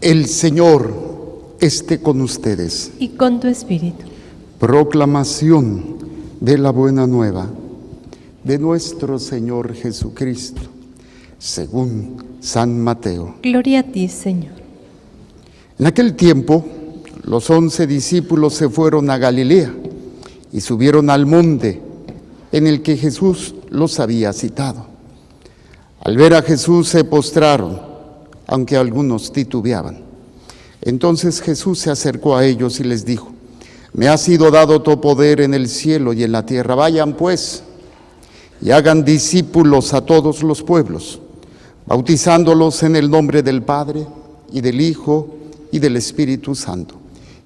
El Señor esté con ustedes. Y con tu espíritu. Proclamación de la buena nueva de nuestro Señor Jesucristo, según San Mateo. Gloria a ti, Señor. En aquel tiempo, los 11 discípulos se fueron a Galilea y subieron al monte en el que Jesús los había citado. Al ver a Jesús se postraron, aunque algunos titubeaban. Entonces Jesús se acercó a ellos y les dijo: me ha sido dado todo poder en el cielo y en la tierra. Vayan pues y hagan discípulos a todos los pueblos, bautizándolos en el nombre del Padre y del Hijo y del Espíritu Santo,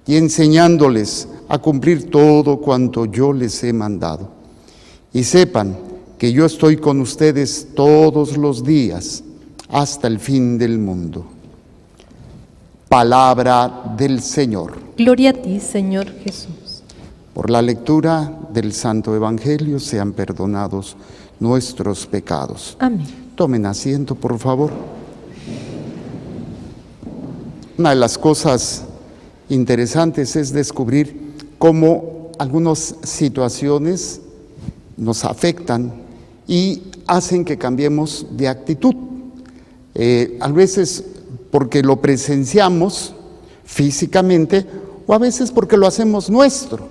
y enseñándoles a cumplir todo cuanto yo les he mandado. Y sepan que yo estoy con ustedes todos los días hasta el fin del mundo. Palabra del Señor. Gloria a ti, Señor Jesús. Por la lectura del Santo Evangelio sean perdonados nuestros pecados. Amén. Tomen asiento, por favor. Una de las cosas interesantes es descubrir cómo algunas situaciones nos afectan y hacen que cambiemos de actitud. A veces porque lo presenciamos físicamente o a veces porque lo hacemos nuestro.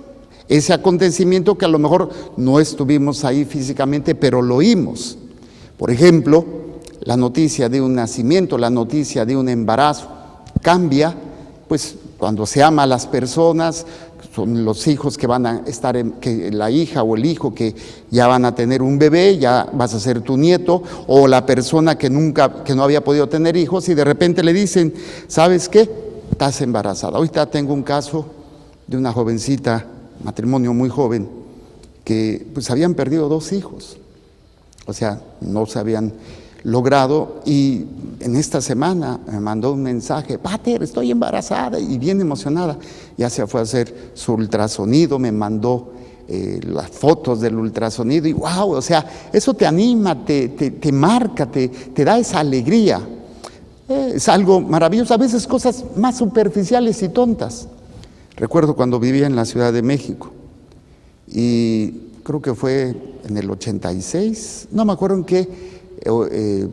Ese acontecimiento que a lo mejor no estuvimos ahí físicamente, pero lo oímos. Por ejemplo, la noticia de un nacimiento, la noticia de un embarazo, cambia, pues cuando se ama a las personas, son los hijos que van a estar, que la hija o el hijo que ya van a tener un bebé, ya vas a ser tu nieto, o la persona que no había podido tener hijos y de repente le dicen: ¿sabes qué? Estás embarazada. Ahorita tengo un caso de una jovencita, matrimonio muy joven, que pues habían perdido 2 hijos, o sea, no se habían logrado, y en esta semana me mandó un mensaje: Pater, estoy embarazada, y bien emocionada, ya se fue a hacer su ultrasonido, me mandó las fotos del ultrasonido, y wow, o sea, eso te anima, te marca, te da esa alegría. Es algo maravilloso, a veces cosas más superficiales y tontas. Recuerdo cuando vivía en la Ciudad de México, y creo que fue en el 86, no me acuerdo en qué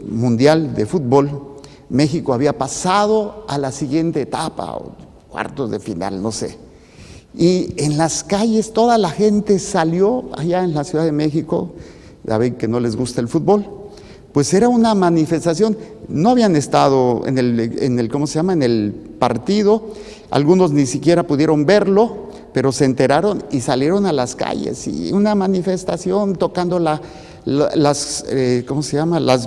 mundial de fútbol, México había pasado a la siguiente etapa, o cuartos de final, no sé. Y en las calles toda la gente salió allá en la Ciudad de México, ya ven que no les gusta el fútbol, pues era una manifestación. No habían estado en el partido, algunos ni siquiera pudieron verlo, pero se enteraron y salieron a las calles, y una manifestación tocando las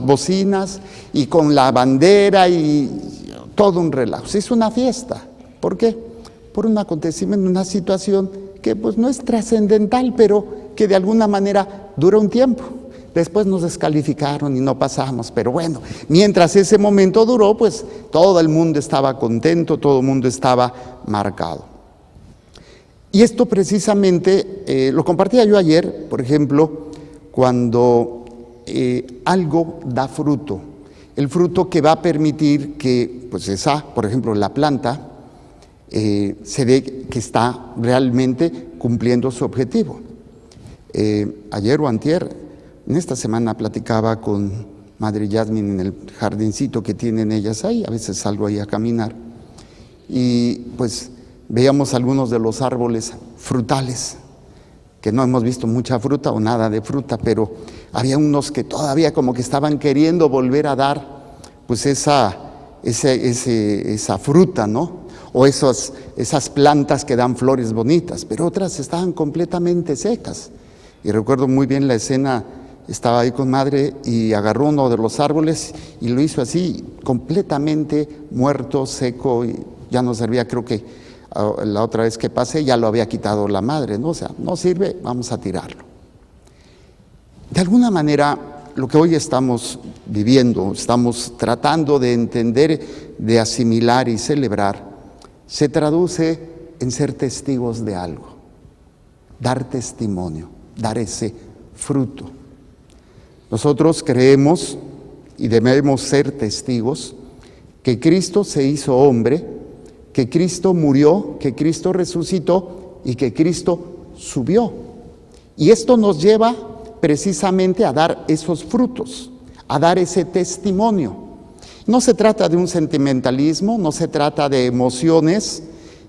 bocinas y con la bandera y todo un relajo. Se hizo una fiesta. ¿Por qué? Por un acontecimiento, una situación que pues no es trascendental, pero que de alguna manera dura un tiempo. Después nos descalificaron y no pasamos, pero bueno, mientras ese momento duró, pues todo el mundo estaba contento, todo el mundo estaba marcado. Y esto precisamente lo compartía yo ayer, por ejemplo, cuando algo da fruto, el fruto que va a permitir que, pues por ejemplo, la planta se ve que está realmente cumpliendo su objetivo. Ayer o antier, en esta semana platicaba con Madre Yasmin en el jardincito que tienen ellas ahí, a veces salgo ahí a caminar, y pues veíamos algunos de los árboles frutales, que no hemos visto mucha fruta o nada de fruta, pero había unos que todavía como que estaban queriendo volver a dar pues esa fruta, ¿no? O esas plantas que dan flores bonitas, pero otras estaban completamente secas. Y recuerdo muy bien la escena. Estaba ahí con Madre y agarró uno de los árboles y lo hizo así, completamente muerto, seco, y ya no servía. Creo que la otra vez que pasé ya lo había quitado la Madre, ¿no? O sea, no sirve, vamos a tirarlo. De alguna manera, lo que hoy estamos viviendo, estamos tratando de entender, de asimilar y celebrar, se traduce en ser testigos de algo, dar testimonio, dar ese fruto. Nosotros creemos y debemos ser testigos que Cristo se hizo hombre, que Cristo murió, que Cristo resucitó y que Cristo subió. Y esto nos lleva precisamente a dar esos frutos, a dar ese testimonio. No se trata de un sentimentalismo, no se trata de emociones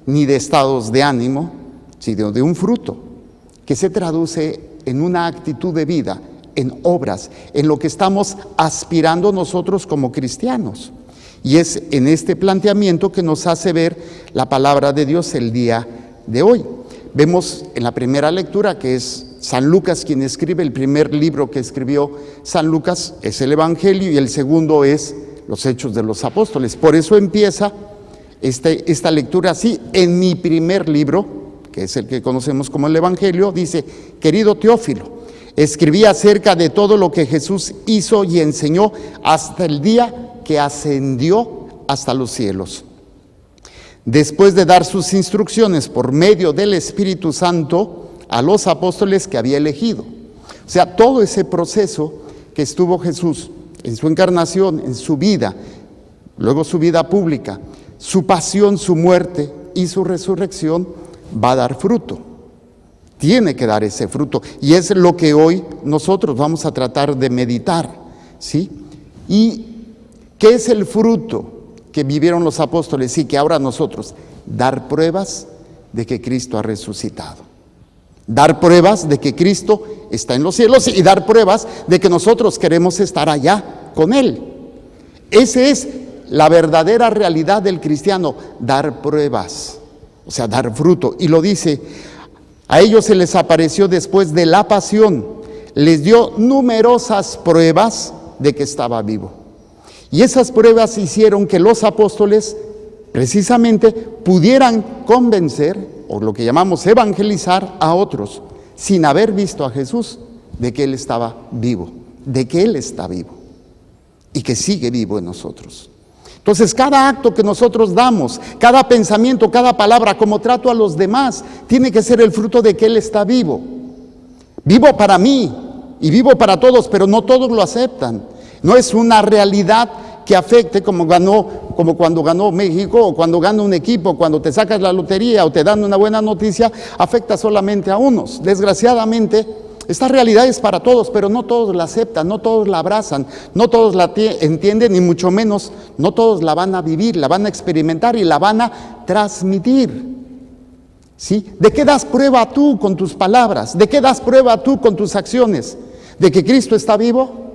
ni de estados de ánimo, sino de un fruto que se traduce en una actitud de vida, en obras, en lo que estamos aspirando nosotros como cristianos. Y es en este planteamiento que nos hace ver la palabra de Dios el día de hoy. Vemos en la primera lectura que es San Lucas quien escribe, el primer libro que escribió San Lucas es el Evangelio y el segundo es los Hechos de los Apóstoles. Por eso empieza esta lectura así. En mi primer libro, que es el que conocemos como el Evangelio, dice: querido Teófilo, escribí acerca de todo lo que Jesús hizo y enseñó hasta el día que ascendió hasta los cielos, después de dar sus instrucciones por medio del Espíritu Santo a los apóstoles que había elegido. O sea, todo ese proceso que estuvo Jesús en su encarnación, en su vida, luego su vida pública, su pasión, su muerte y su resurrección, va a dar fruto. Tiene que dar ese fruto. Y es lo que hoy nosotros vamos a tratar de meditar, ¿sí? ¿Y qué es el fruto que vivieron los apóstoles y que ahora nosotros? Dar pruebas de que Cristo ha resucitado. Dar pruebas de que Cristo está en los cielos y dar pruebas de que nosotros queremos estar allá con Él. Esa es la verdadera realidad del cristiano, dar pruebas, o sea, dar fruto. Y lo dice: a ellos se les apareció después de la pasión, les dio numerosas pruebas de que estaba vivo. Y esas pruebas hicieron que los apóstoles precisamente pudieran convencer, o lo que llamamos evangelizar, a otros, sin haber visto a Jesús, de que Él estaba vivo, de que Él está vivo y que sigue vivo en nosotros. Entonces, cada acto que nosotros damos, cada pensamiento, cada palabra, como trato a los demás, tiene que ser el fruto de que Él está vivo. Vivo para mí y vivo para todos, pero no todos lo aceptan. No es una realidad que afecte como cuando ganó México, o cuando gana un equipo, cuando te sacas la lotería o te dan una buena noticia, afecta solamente a unos. Desgraciadamente, esta realidad es para todos, pero no todos la aceptan, no todos la abrazan, no todos la entienden, ni mucho menos, no todos la van a vivir, la van a experimentar y la van a transmitir. ¿Sí? ¿De qué das prueba tú con tus palabras? ¿De qué das prueba tú con tus acciones? ¿De que Cristo está vivo?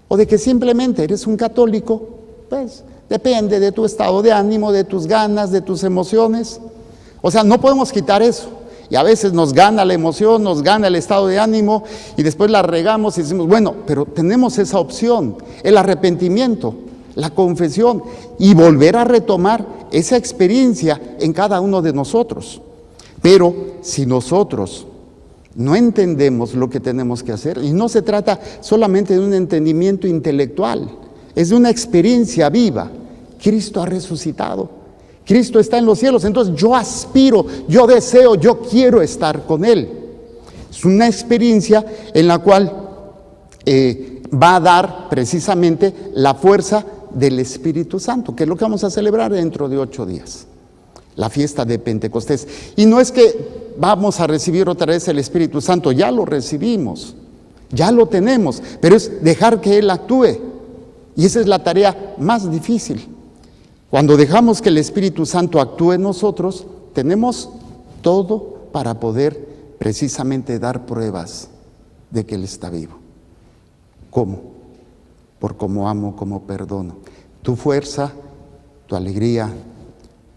¿O de que simplemente eres un católico? Pues depende de tu estado de ánimo, de tus ganas, de tus emociones. O sea, no podemos quitar eso. Y a veces nos gana la emoción, nos gana el estado de ánimo y después la regamos y decimos, bueno, pero tenemos esa opción, el arrepentimiento, la confesión y volver a retomar esa experiencia en cada uno de nosotros. Pero si nosotros no entendemos lo que tenemos que hacer, y no se trata solamente de un entendimiento intelectual, es de una experiencia viva. Cristo ha resucitado, Cristo está en los cielos, entonces yo aspiro, yo deseo, yo quiero estar con Él. Es una experiencia en la cual va a dar precisamente la fuerza del Espíritu Santo, que es lo que vamos a celebrar dentro de 8 días. La fiesta de Pentecostés. Y no es que vamos a recibir otra vez el Espíritu Santo, ya lo recibimos, ya lo tenemos, pero es dejar que Él actúe. Y esa es la tarea más difícil. Cuando dejamos que el Espíritu Santo actúe en nosotros, tenemos todo para poder precisamente dar pruebas de que Él está vivo. ¿Cómo? Por cómo amo, cómo perdono. Tu fuerza, tu alegría,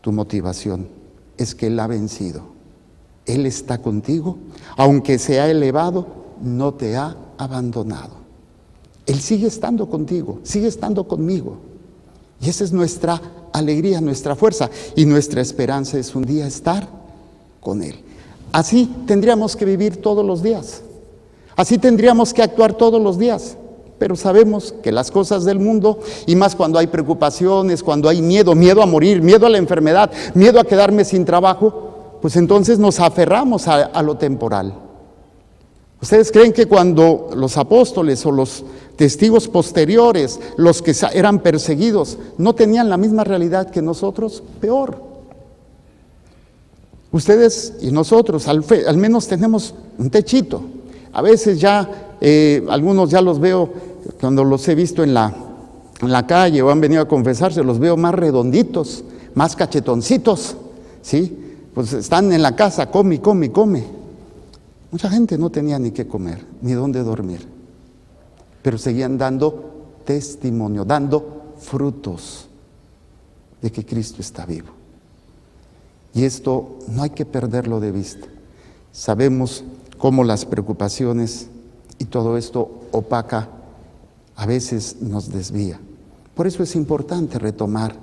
tu motivación es que Él ha vencido. Él está contigo, aunque se ha elevado, no te ha abandonado. Él sigue estando contigo, sigue estando conmigo. Y esa es nuestra alegría, nuestra fuerza y nuestra esperanza es un día estar con Él. Así tendríamos que vivir todos los días. Así tendríamos que actuar todos los días. Pero sabemos que las cosas del mundo, y más cuando hay preocupaciones, cuando hay miedo, miedo a morir, miedo a la enfermedad, miedo a quedarme sin trabajo, pues entonces nos aferramos a lo temporal. ¿Ustedes creen que cuando los apóstoles o los testigos posteriores, los que eran perseguidos, no tenían la misma realidad que nosotros, peor. Ustedes y nosotros al menos tenemos un techito. A veces ya, algunos ya los veo, cuando los he visto en la calle o han venido a confesarse, los veo más redonditos, más cachetoncitos, ¿sí? Pues están en la casa, come. Mucha gente no tenía ni qué comer, ni dónde dormir, pero seguían dando testimonio, dando frutos de que Cristo está vivo. Y esto no hay que perderlo de vista. Sabemos cómo las preocupaciones y todo esto opaca, a veces nos desvía. Por eso es importante retomar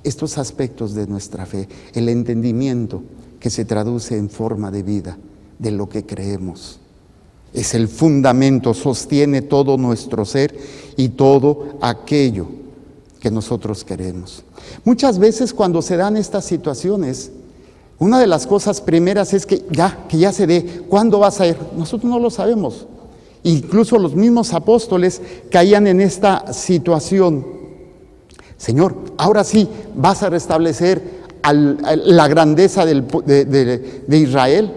estos aspectos de nuestra fe, el entendimiento que se traduce en forma de vida de lo que creemos. Es el fundamento, sostiene todo nuestro ser y todo aquello que nosotros queremos. Muchas veces cuando se dan estas situaciones, una de las cosas primeras es que ya se dé. ¿Cuándo vas a ir? Nosotros no lo sabemos. Incluso los mismos apóstoles caían en esta situación. Señor, ahora sí vas a restablecer la grandeza de Israel.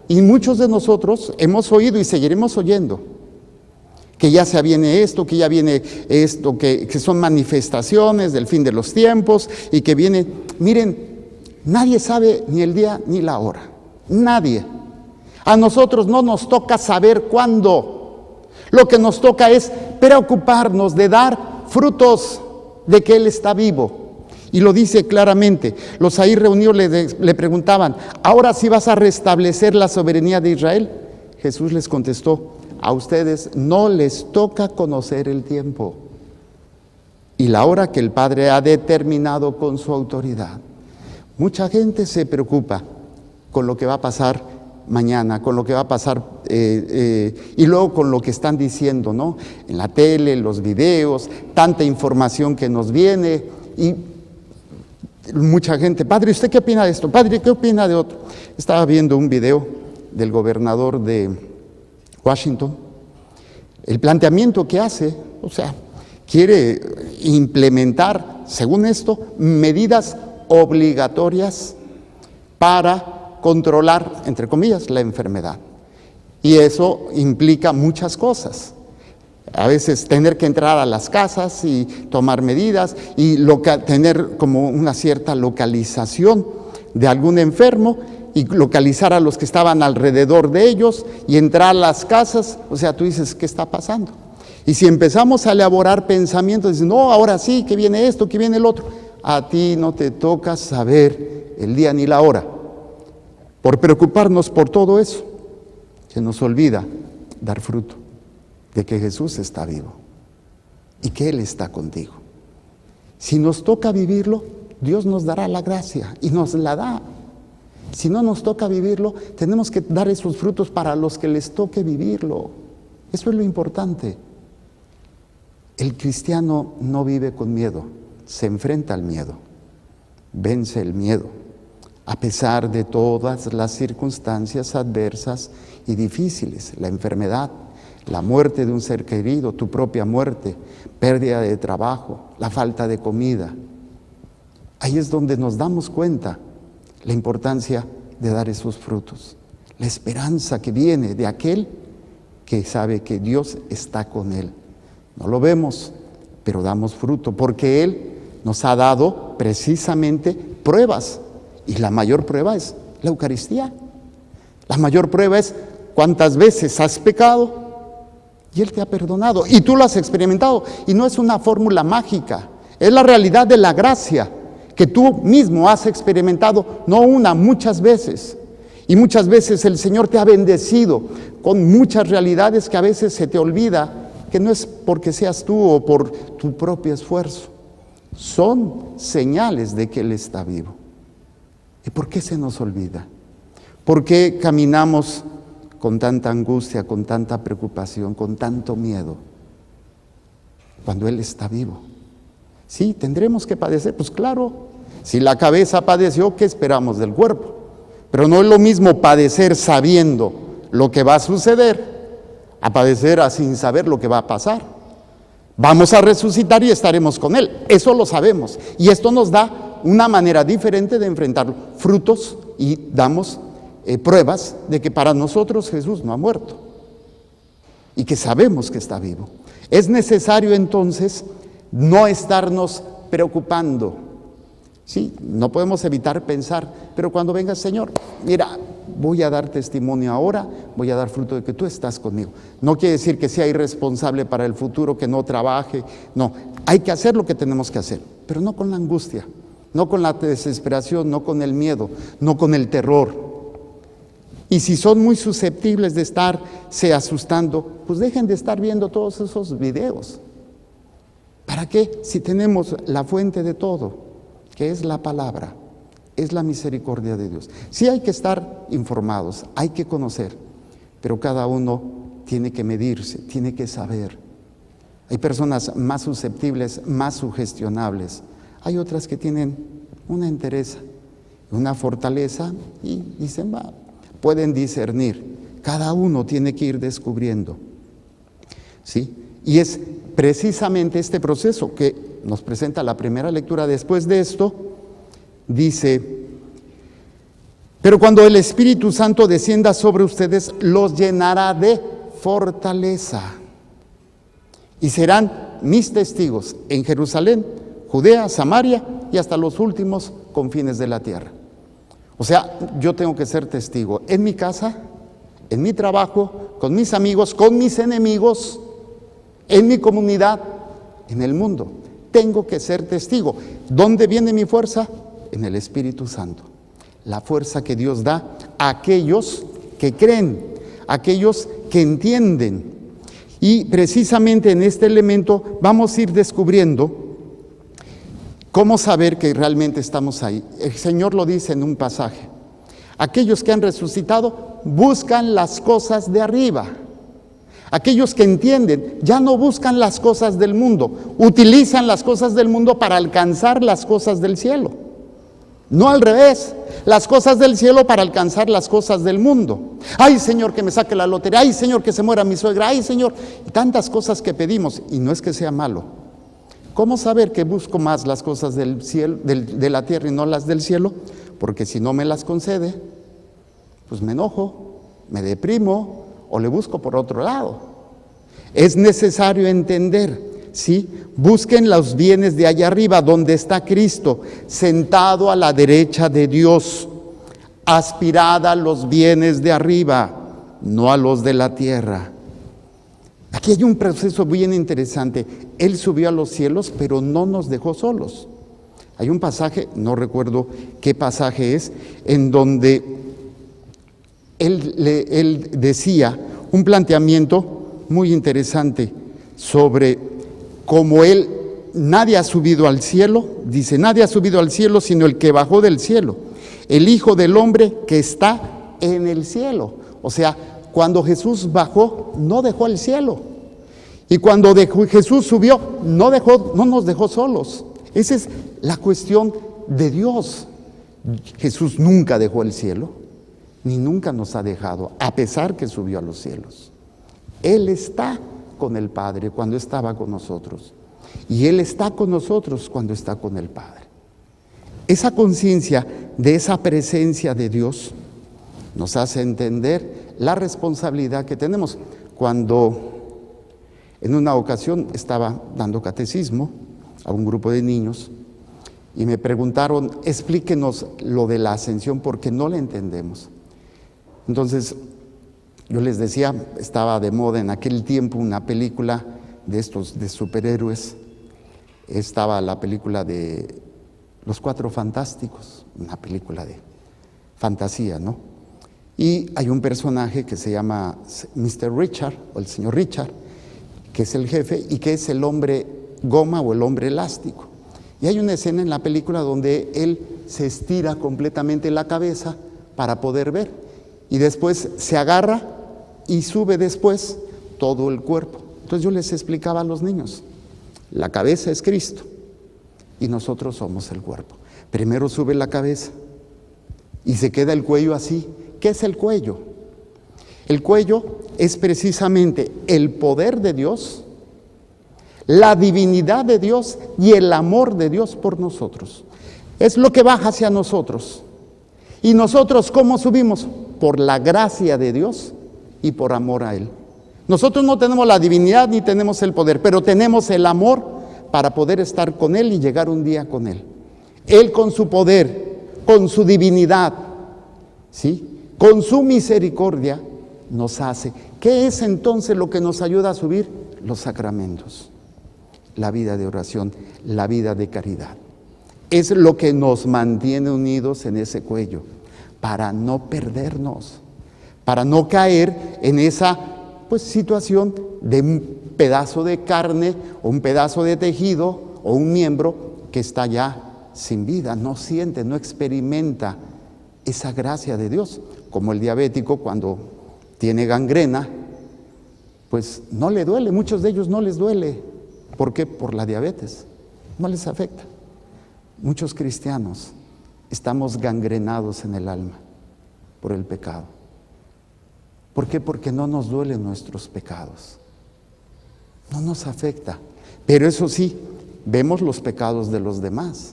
Y muchos de nosotros hemos oído y seguiremos oyendo que ya se viene esto, que ya viene esto, que son manifestaciones del fin de los tiempos y que viene. Miren, nadie sabe ni el día ni la hora. Nadie. A nosotros no nos toca saber cuándo. Lo que nos toca es preocuparnos de dar frutos de que Él está vivo. Y lo dice claramente. Los ahí reunidos le preguntaban, ¿ahora sí vas a restablecer la soberanía de Israel? Jesús les contestó, a ustedes no les toca conocer el tiempo y la hora que el Padre ha determinado con su autoridad. Mucha gente se preocupa con lo que va a pasar mañana, con lo que va a pasar y luego con lo que están diciendo, ¿no? En la tele, en los videos, tanta información que nos viene y mucha gente, padre, ¿usted qué opina de esto? Padre, ¿qué opina de otro? Estaba viendo un video del gobernador de Washington, el planteamiento que hace, o sea, quiere implementar, según esto, medidas obligatorias para controlar, entre comillas, la enfermedad. Y eso implica muchas cosas. A veces tener que entrar a las casas y tomar medidas y tener como una cierta localización de algún enfermo y localizar a los que estaban alrededor de ellos y entrar a las casas. O sea, tú dices, ¿qué está pasando? Y si empezamos a elaborar pensamientos, dices, no, ahora sí, que viene esto, que viene el otro. A ti no te toca saber el día ni la hora. Por preocuparnos por todo eso, se nos olvida dar fruto de que Jesús está vivo y que Él está contigo. Si nos toca vivirlo, Dios nos dará la gracia y nos la da. Si no nos toca vivirlo, tenemos que dar esos frutos para los que les toque vivirlo. Eso es lo importante. El cristiano no vive con miedo, se enfrenta al miedo, vence el miedo, a pesar de todas las circunstancias adversas y difíciles, la enfermedad, la muerte de un ser querido, tu propia muerte, pérdida de trabajo, la falta de comida. Ahí es donde nos damos cuenta la importancia de dar esos frutos, la esperanza que viene de aquel que sabe que Dios está con él. No lo vemos, pero damos fruto, porque Él nos ha dado precisamente pruebas, y la mayor prueba es la Eucaristía. La mayor prueba es cuántas veces has pecado y Él te ha perdonado y tú lo has experimentado, y no es una fórmula mágica, es la realidad de la gracia que tú mismo has experimentado, no una, muchas veces. Y muchas veces el Señor te ha bendecido con muchas realidades que a veces se te olvida, que no es porque seas tú o por tu propio esfuerzo, son señales de que Él está vivo. ¿Y por qué se nos olvida? ¿Por qué caminamos con tanta angustia, con tanta preocupación, con tanto miedo, cuando Él está vivo? Sí, tendremos que padecer, pues claro, si la cabeza padeció, ¿qué esperamos del cuerpo? Pero no es lo mismo padecer sabiendo lo que va a suceder, a padecer sin saber lo que va a pasar. Vamos a resucitar y estaremos con Él. Eso lo sabemos. Y esto nos da una manera diferente de enfrentarlo. Frutos y damos pruebas de que para nosotros Jesús no ha muerto. Y que sabemos que está vivo. Es necesario entonces no estarnos preocupando. Sí, no podemos evitar pensar, pero cuando venga el Señor, mira, voy a dar testimonio ahora, voy a dar fruto de que tú estás conmigo. No quiere decir que sea irresponsable para el futuro, que no trabaje, no, hay que hacer lo que tenemos que hacer, pero no con la angustia, no con la desesperación, no con el miedo, no con el terror. Y si son muy susceptibles de estarse asustando, pues dejen de estar viendo todos esos videos. ¿Para qué? Si tenemos la fuente de todo, que es la palabra, es la misericordia de Dios. Sí hay que estar informados, hay que conocer, pero cada uno tiene que medirse, tiene que saber. Hay personas más susceptibles, más sugestionables. Hay otras que tienen una entereza, una fortaleza y dicen, va, pueden discernir. Cada uno tiene que ir descubriendo. ¿Sí? Y es precisamente este proceso que nos presenta la primera lectura. Después de esto, dice: pero cuando el Espíritu Santo descienda sobre ustedes, los llenará de fortaleza. Y serán mis testigos en Jerusalén, Judea, Samaria y hasta los últimos confines de la tierra. O sea, yo tengo que ser testigo en mi casa, en mi trabajo, con mis amigos, con mis enemigos, en mi comunidad, en el mundo. Tengo que ser testigo. ¿Dónde viene mi fuerza? En el Espíritu Santo. La fuerza que Dios da a aquellos que creen, a aquellos que entienden. Y precisamente en este elemento vamos a ir descubriendo cómo saber que realmente estamos ahí. El Señor lo dice en un pasaje. Aquellos que han resucitado buscan las cosas de arriba. Aquellos que entienden ya no buscan las cosas del mundo, utilizan las cosas del mundo para alcanzar las cosas del cielo. No al revés, las cosas del cielo para alcanzar las cosas del mundo. Ay, Señor, que me saque la lotería. Ay, Señor, que se muera mi suegra. Ay, Señor, y tantas cosas que pedimos, y no es que sea malo. ¿Cómo saber que busco más las cosas del cielo, de la tierra y no las del cielo? Porque si no me las concede, pues me enojo, me deprimo o le busco por otro lado. Es necesario entender, ¿sí? Busquen los bienes de allá arriba, donde está Cristo, sentado a la derecha de Dios. Aspirad a los bienes de arriba, no a los de la tierra. Aquí hay un proceso bien interesante. Él subió a los cielos, pero no nos dejó solos. Hay un pasaje, no recuerdo qué pasaje es, en donde él decía un planteamiento muy interesante sobre cómo nadie ha subido al cielo, dice, nadie ha subido al cielo sino el que bajó del cielo, el Hijo del Hombre que está en el cielo. O sea, cuando Jesús bajó, no dejó el cielo. Y cuando Jesús subió, no nos dejó solos. Esa es la cuestión de Dios. Jesús nunca dejó el cielo, ni nunca nos ha dejado, a pesar que subió a los cielos. Él está con el Padre cuando estaba con nosotros. Y Él está con nosotros cuando está con el Padre. Esa conciencia de esa presencia de Dios nos hace entender la responsabilidad que tenemos. Cuando en una ocasión estaba dando catecismo a un grupo de niños y me preguntaron, explíquenos lo de la ascensión porque no la entendemos. Entonces yo les decía, estaba de moda en aquel tiempo una película de superhéroes. Estaba la película de Los Cuatro Fantásticos, una película de fantasía, ¿no? Y hay un personaje que se llama Mr. Richard, o el señor Richard, que es el jefe y que es el hombre goma o el hombre elástico. Y hay una escena en la película donde él se estira completamente la cabeza para poder ver. Y después se agarra y sube después todo el cuerpo. Entonces yo les explicaba a los niños, la cabeza es Cristo y nosotros somos el cuerpo. Primero sube la cabeza y se queda el cuello así. ¿Qué es el cuello? El cuello es precisamente el poder de Dios, la divinidad de Dios y el amor de Dios por nosotros. Es lo que baja hacia nosotros. ¿Y nosotros cómo subimos? Por la gracia de Dios y por amor a Él. Nosotros no tenemos la divinidad ni tenemos el poder, pero tenemos el amor para poder estar con Él y llegar un día con Él. Él con su poder, con su divinidad, ¿sí?, con su misericordia nos hace. ¿Qué es entonces lo que nos ayuda a subir? Los sacramentos, la vida de oración, la vida de caridad. Es lo que nos mantiene unidos en ese cuello, para no perdernos, para no caer en esa situación de un pedazo de carne o un pedazo de tejido o un miembro que está ya sin vida, no siente, no experimenta esa gracia de Dios. Como el diabético cuando tiene gangrena, pues no le duele, muchos de ellos no les duele. ¿Por qué? Por la diabetes, no les afecta. Muchos cristianos estamos gangrenados en el alma por el pecado. ¿Por qué? Porque no nos duelen nuestros pecados, no nos afecta. Pero eso sí, vemos los pecados de los demás.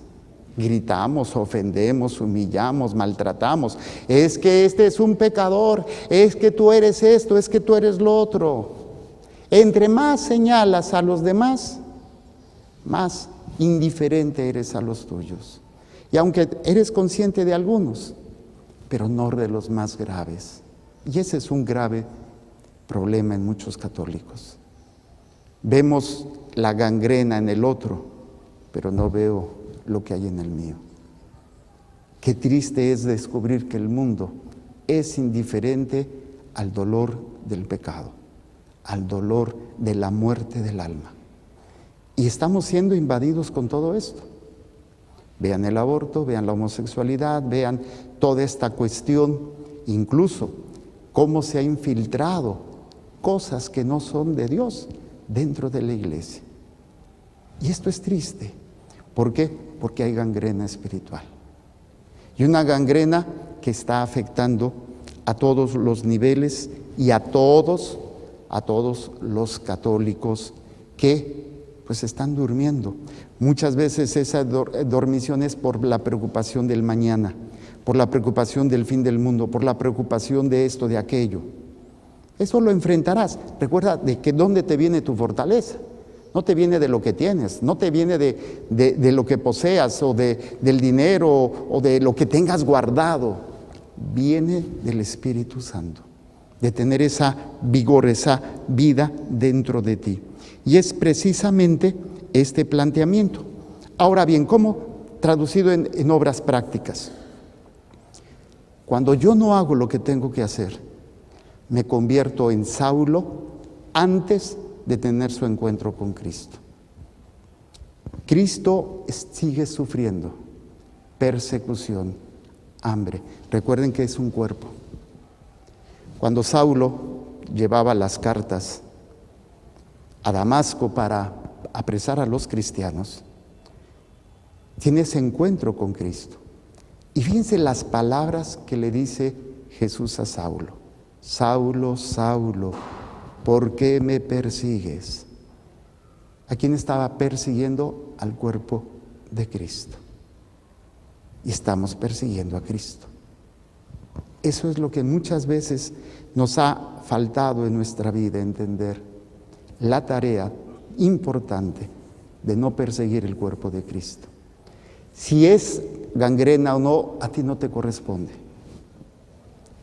Gritamos, ofendemos, humillamos, maltratamos. Es que este es un pecador, es que tú eres esto, es que tú eres lo otro. Entre más señalas a los demás, más indiferente eres a los tuyos. Y aunque eres consciente de algunos, pero no de los más graves. Y ese es un grave problema en muchos católicos. Vemos la gangrena en el otro, pero no veo lo que hay en el mío. Qué triste es descubrir que el mundo es indiferente al dolor del pecado, al dolor de la muerte del alma. Y estamos siendo invadidos con todo esto. Vean el aborto, vean la homosexualidad, vean toda esta cuestión, incluso cómo se ha infiltrado cosas que no son de Dios dentro de la iglesia. Y esto es triste. ¿Por qué? Porque hay gangrena espiritual. Y una gangrena que está afectando a todos los niveles y a todos los católicos que pues están durmiendo. Muchas veces esa dormición es por la preocupación del mañana, por la preocupación del fin del mundo, por la preocupación de esto, de aquello. Eso lo enfrentarás. Recuerda de que dónde te viene tu fortaleza. No te viene de lo que tienes, no te viene de lo que poseas o del dinero o de lo que tengas guardado. Viene del Espíritu Santo, de tener esa vigor, esa vida dentro de ti. Y es precisamente este planteamiento. Ahora bien, ¿cómo traducido en obras prácticas? Cuando yo no hago lo que tengo que hacer, me convierto en Saulo antes de tener su encuentro con Cristo. Cristo sigue sufriendo persecución, hambre. Recuerden que es un cuerpo. Cuando Saulo llevaba las cartas a Damasco para apresar a los cristianos, tiene ese encuentro con Cristo. Y fíjense las palabras que le dice Jesús a Saulo. Saulo, Saulo, ¿por qué me persigues? ¿A quién estaba persiguiendo? Al cuerpo de Cristo. Y estamos persiguiendo a Cristo. Eso es lo que muchas veces nos ha faltado en nuestra vida entender. La tarea importante de no perseguir el cuerpo de Cristo. Si es gangrena o no, a ti no te corresponde.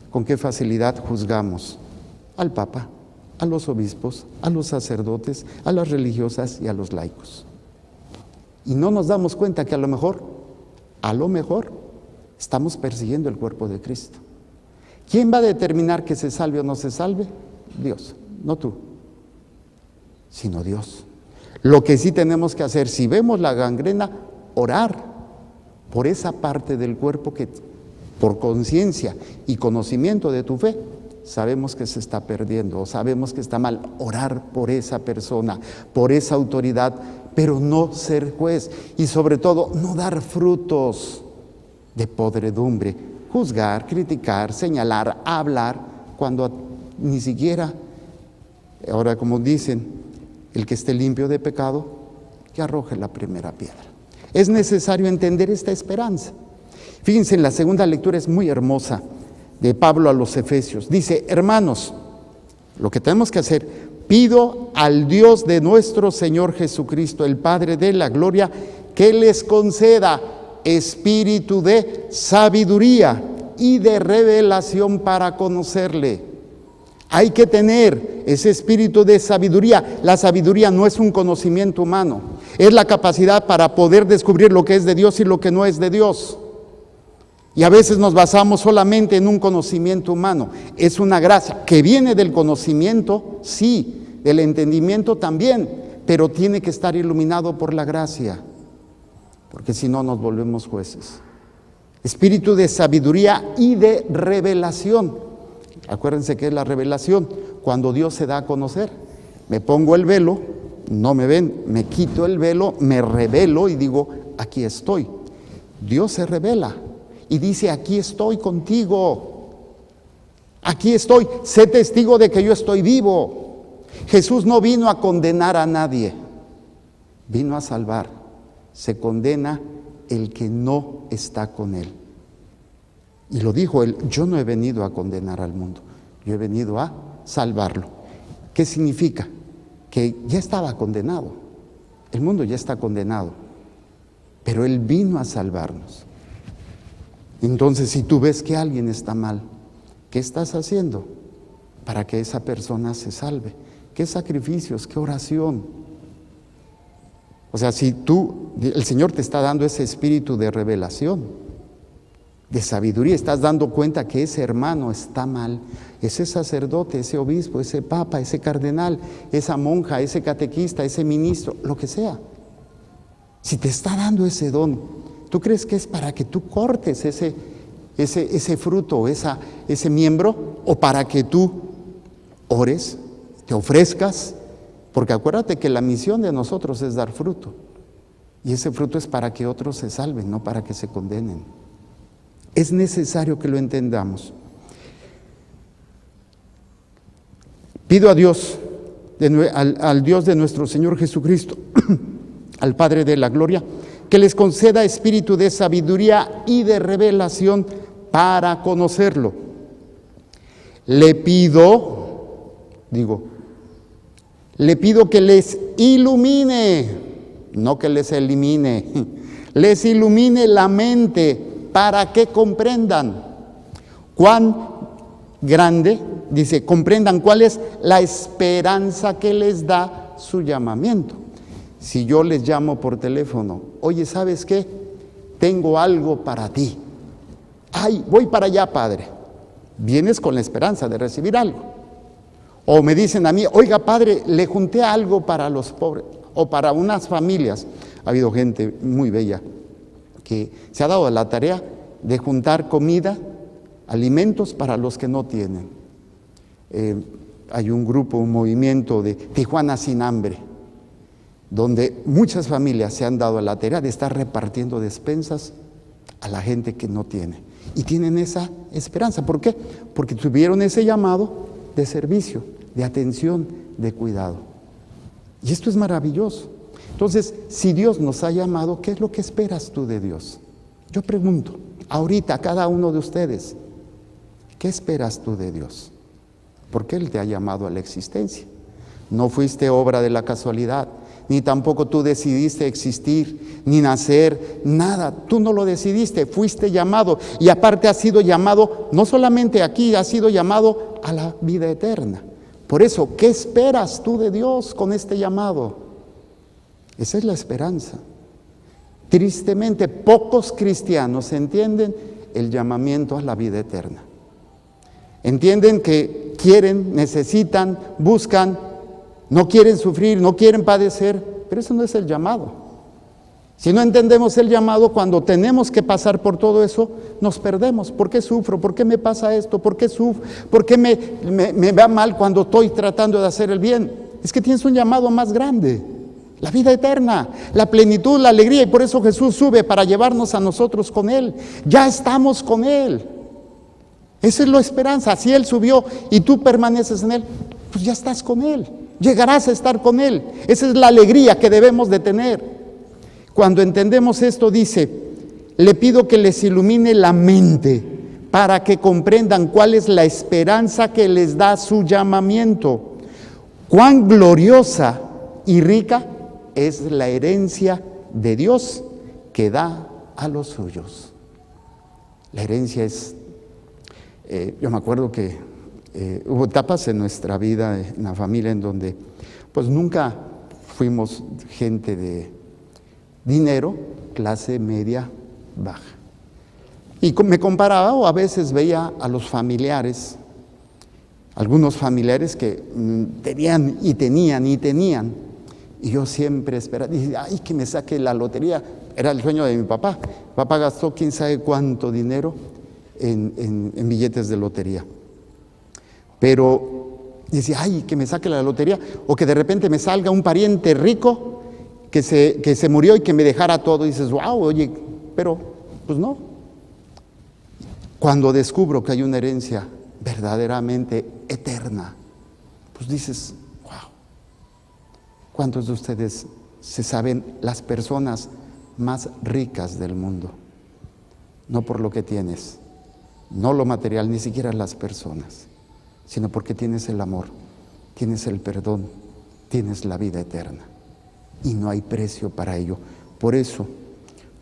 ¿Con qué facilidad juzgamos al Papa, a los obispos, a los sacerdotes, a las religiosas y a los laicos? Y no nos damos cuenta que a lo mejor, estamos persiguiendo el cuerpo de Cristo. ¿Quién va a determinar que se salve o no se salve? Dios, no tú, sino Dios. Lo que sí tenemos que hacer, si vemos la gangrena, orar por esa parte del cuerpo que por conciencia y conocimiento de tu fe sabemos que se está perdiendo o sabemos que está mal. Orar por esa persona, por esa autoridad, pero no ser juez y sobre todo no dar frutos de podredumbre, juzgar, criticar, señalar, hablar, cuando ni siquiera, ahora como dicen, El que esté limpio de pecado, que arroje la primera piedra. Es necesario entender esta esperanza. Fíjense, en la segunda lectura es muy hermosa de Pablo a los Efesios. Dice: hermanos, lo que tenemos que hacer, pido al Dios de nuestro Señor Jesucristo, el Padre de la gloria, que les conceda espíritu de sabiduría y de revelación para conocerle. Hay que tener ese espíritu de sabiduría. La sabiduría no es un conocimiento humano, es la capacidad para poder descubrir lo que es de Dios y lo que no es de Dios. Y a veces nos basamos solamente en un conocimiento humano. Es una gracia que viene del conocimiento, sí, del entendimiento también, pero tiene que estar iluminado por la gracia, porque si no nos volvemos jueces. Espíritu de sabiduría y de revelación. Acuérdense que es la revelación, cuando Dios se da a conocer. Me pongo el velo, no me ven, me quito el velo, me revelo y digo: aquí estoy. Dios se revela y dice: aquí estoy contigo, aquí estoy, sé testigo de que yo estoy vivo. Jesús no vino a condenar a nadie, vino a salvar. Se condena el que no está con Él. Y lo dijo Él: yo no he venido a condenar al mundo, yo he venido a salvarlo. ¿Qué significa? Que ya estaba condenado, el mundo ya está condenado, pero Él vino a salvarnos. Entonces, si tú ves que alguien está mal, ¿qué estás haciendo para que esa persona se salve? ¿Qué sacrificios? ¿Qué oración? O sea, si el Señor te está dando ese espíritu de revelación, de sabiduría, estás dando cuenta que ese hermano está mal, ese sacerdote, ese obispo, ese papa, ese cardenal, esa monja, ese catequista, ese ministro, lo que sea. Si te está dando ese don, ¿tú crees que es para que tú cortes ese fruto, ese miembro, o para que tú ores, te ofrezcas? Porque acuérdate que la misión de nosotros es dar fruto, y ese fruto es para que otros se salven, no para que se condenen. Es necesario que lo entendamos. Pido a Dios, al Dios de nuestro Señor Jesucristo, al Padre de la gloria, que les conceda espíritu de sabiduría y de revelación para conocerlo. Le pido que les ilumine, no que les elimine, les ilumine la mente para que comprendan cuán grande, dice, comprendan cuál es la esperanza que les da su llamamiento. Si yo les llamo por teléfono: oye, ¿sabes qué? Tengo algo para ti. Ay, voy para allá, padre. Vienes con la esperanza de recibir algo. O me dicen a mí: oiga, padre, le junté algo para los pobres o para unas familias. Ha habido gente muy bella que se ha dado la tarea de juntar comida, alimentos para los que no tienen. Hay un grupo, un movimiento de Tijuana Sin Hambre, donde muchas familias se han dado la tarea de estar repartiendo despensas a la gente que no tiene. Y tienen esa esperanza. ¿Por qué? Porque tuvieron ese llamado de servicio, de atención, de cuidado. Y esto es maravilloso. Entonces, si Dios nos ha llamado, ¿qué es lo que esperas tú de Dios? Yo pregunto, ahorita a cada uno de ustedes, ¿qué esperas tú de Dios? Porque Él te ha llamado a la existencia. No fuiste obra de la casualidad, ni tampoco tú decidiste existir, ni nacer, nada. Tú no lo decidiste, fuiste llamado. Y aparte has sido llamado, no solamente aquí, has sido llamado a la vida eterna. Por eso, ¿qué esperas tú de Dios con este llamado? Esa es la esperanza. Tristemente, pocos cristianos entienden el llamamiento a la vida eterna. Entienden que quieren, necesitan, buscan, no quieren sufrir, no quieren padecer, pero eso no es el llamado. Si no entendemos el llamado, cuando tenemos que pasar por todo eso, nos perdemos. ¿Por qué sufro? ¿Por qué me pasa esto? ¿Por qué sufro? ¿Por qué me va mal cuando estoy tratando de hacer el bien? Es que tienes un llamado más grande. La vida eterna, la plenitud, la alegría, y por eso Jesús sube para llevarnos a nosotros con Él. Ya estamos con Él. Esa es la esperanza. Si Él subió y tú permaneces en Él, pues ya estás con Él. llegarás a estar con Él. Esa es la alegría que debemos de tener. Cuando entendemos esto, dice, le pido que les ilumine la mente para que comprendan cuál es la esperanza que les da su llamamiento. Cuán gloriosa y rica es la herencia de Dios que da a los suyos. La herencia es, yo me acuerdo que hubo etapas en nuestra vida, en la familia, en donde pues nunca fuimos gente de dinero, clase media, baja. Y me comparaba o a veces veía a los familiares, algunos familiares que tenían y tenían y tenían. Y yo siempre esperaba, dije, ay, que me saque la lotería. Era el sueño de mi papá. Papá gastó quién sabe cuánto dinero en billetes de lotería. Pero decía, ay, que me saque la lotería, o que de repente me salga un pariente rico que se murió y que me dejara todo. Y dices, wow, oye, pero pues no. Cuando descubro que hay una herencia verdaderamente eterna, pues dices, wow. ¿Cuántos de ustedes se saben las personas más ricas del mundo? No por lo que tienes, no lo material, ni siquiera las personas, sino porque tienes el amor, tienes el perdón, tienes la vida eterna. Y no hay precio para ello. Por eso,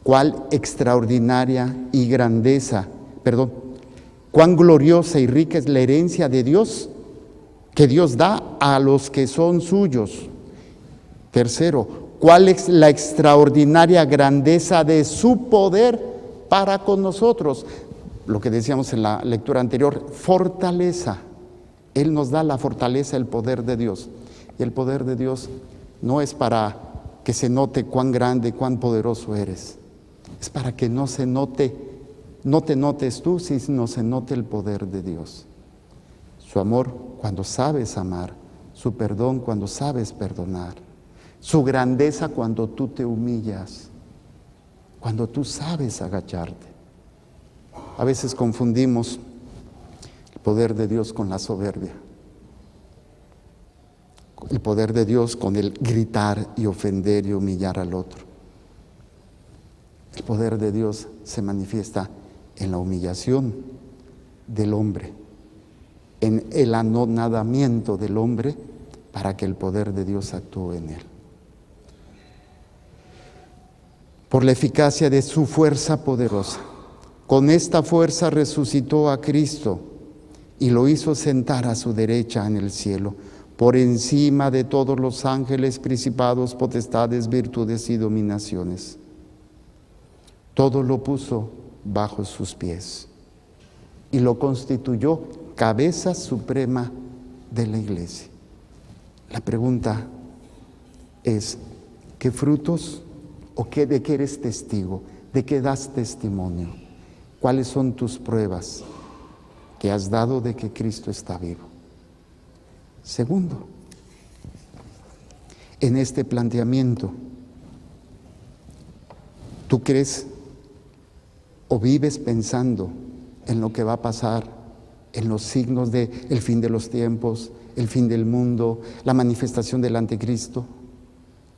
cuán extraordinaria y cuán gloriosa y rica es la herencia de Dios, que Dios da a los que son suyos. Tercero, cuál es la extraordinaria grandeza de su poder para con nosotros. Lo que decíamos en la lectura anterior, fortaleza. Él nos da la fortaleza, el poder de Dios. Y el poder de Dios no es para que se note cuán grande, cuán poderoso eres. Es para que no te notes tú, sino se note el poder de Dios. Su amor cuando sabes amar, su perdón cuando sabes perdonar, su grandeza cuando tú te humillas, cuando tú sabes agacharte. A veces confundimos el poder de Dios con la soberbia, el poder de Dios con el gritar y ofender y humillar al otro. El poder de Dios se manifiesta en la humillación del hombre, en el anonadamiento del hombre para que el poder de Dios actúe en él. Por la eficacia de su fuerza poderosa, con esta fuerza resucitó a Cristo y lo hizo sentar a su derecha en el cielo, por encima de todos los ángeles, principados, potestades, virtudes y dominaciones. Todo lo puso bajo sus pies y lo constituyó cabeza suprema de la iglesia. La pregunta es, ¿qué frutos o de qué eres testigo? ¿De qué das testimonio? ¿Cuáles son tus pruebas que has dado de que Cristo está vivo? Segundo, en este planteamiento, ¿tú crees o vives pensando en lo que va a pasar, en los signos del fin de los tiempos, el fin del mundo, la manifestación del anticristo?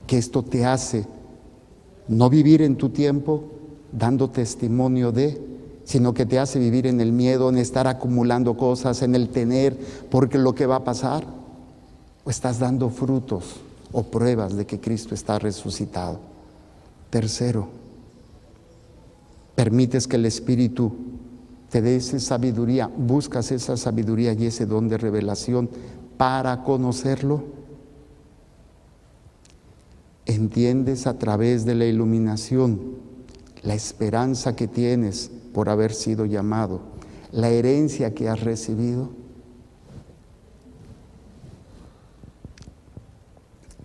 Que esto te hace no vivir en tu tiempo dando testimonio sino que te hace vivir en el miedo, en estar acumulando cosas, en el tener, porque lo que va a pasar, o estás dando frutos o pruebas de que Cristo está resucitado. Tercero, permites que el Espíritu te dé esa sabiduría, buscas esa sabiduría y ese don de revelación para conocerlo. Entiendes a través de la iluminación la esperanza que tienes por haber sido llamado, la herencia que has recibido.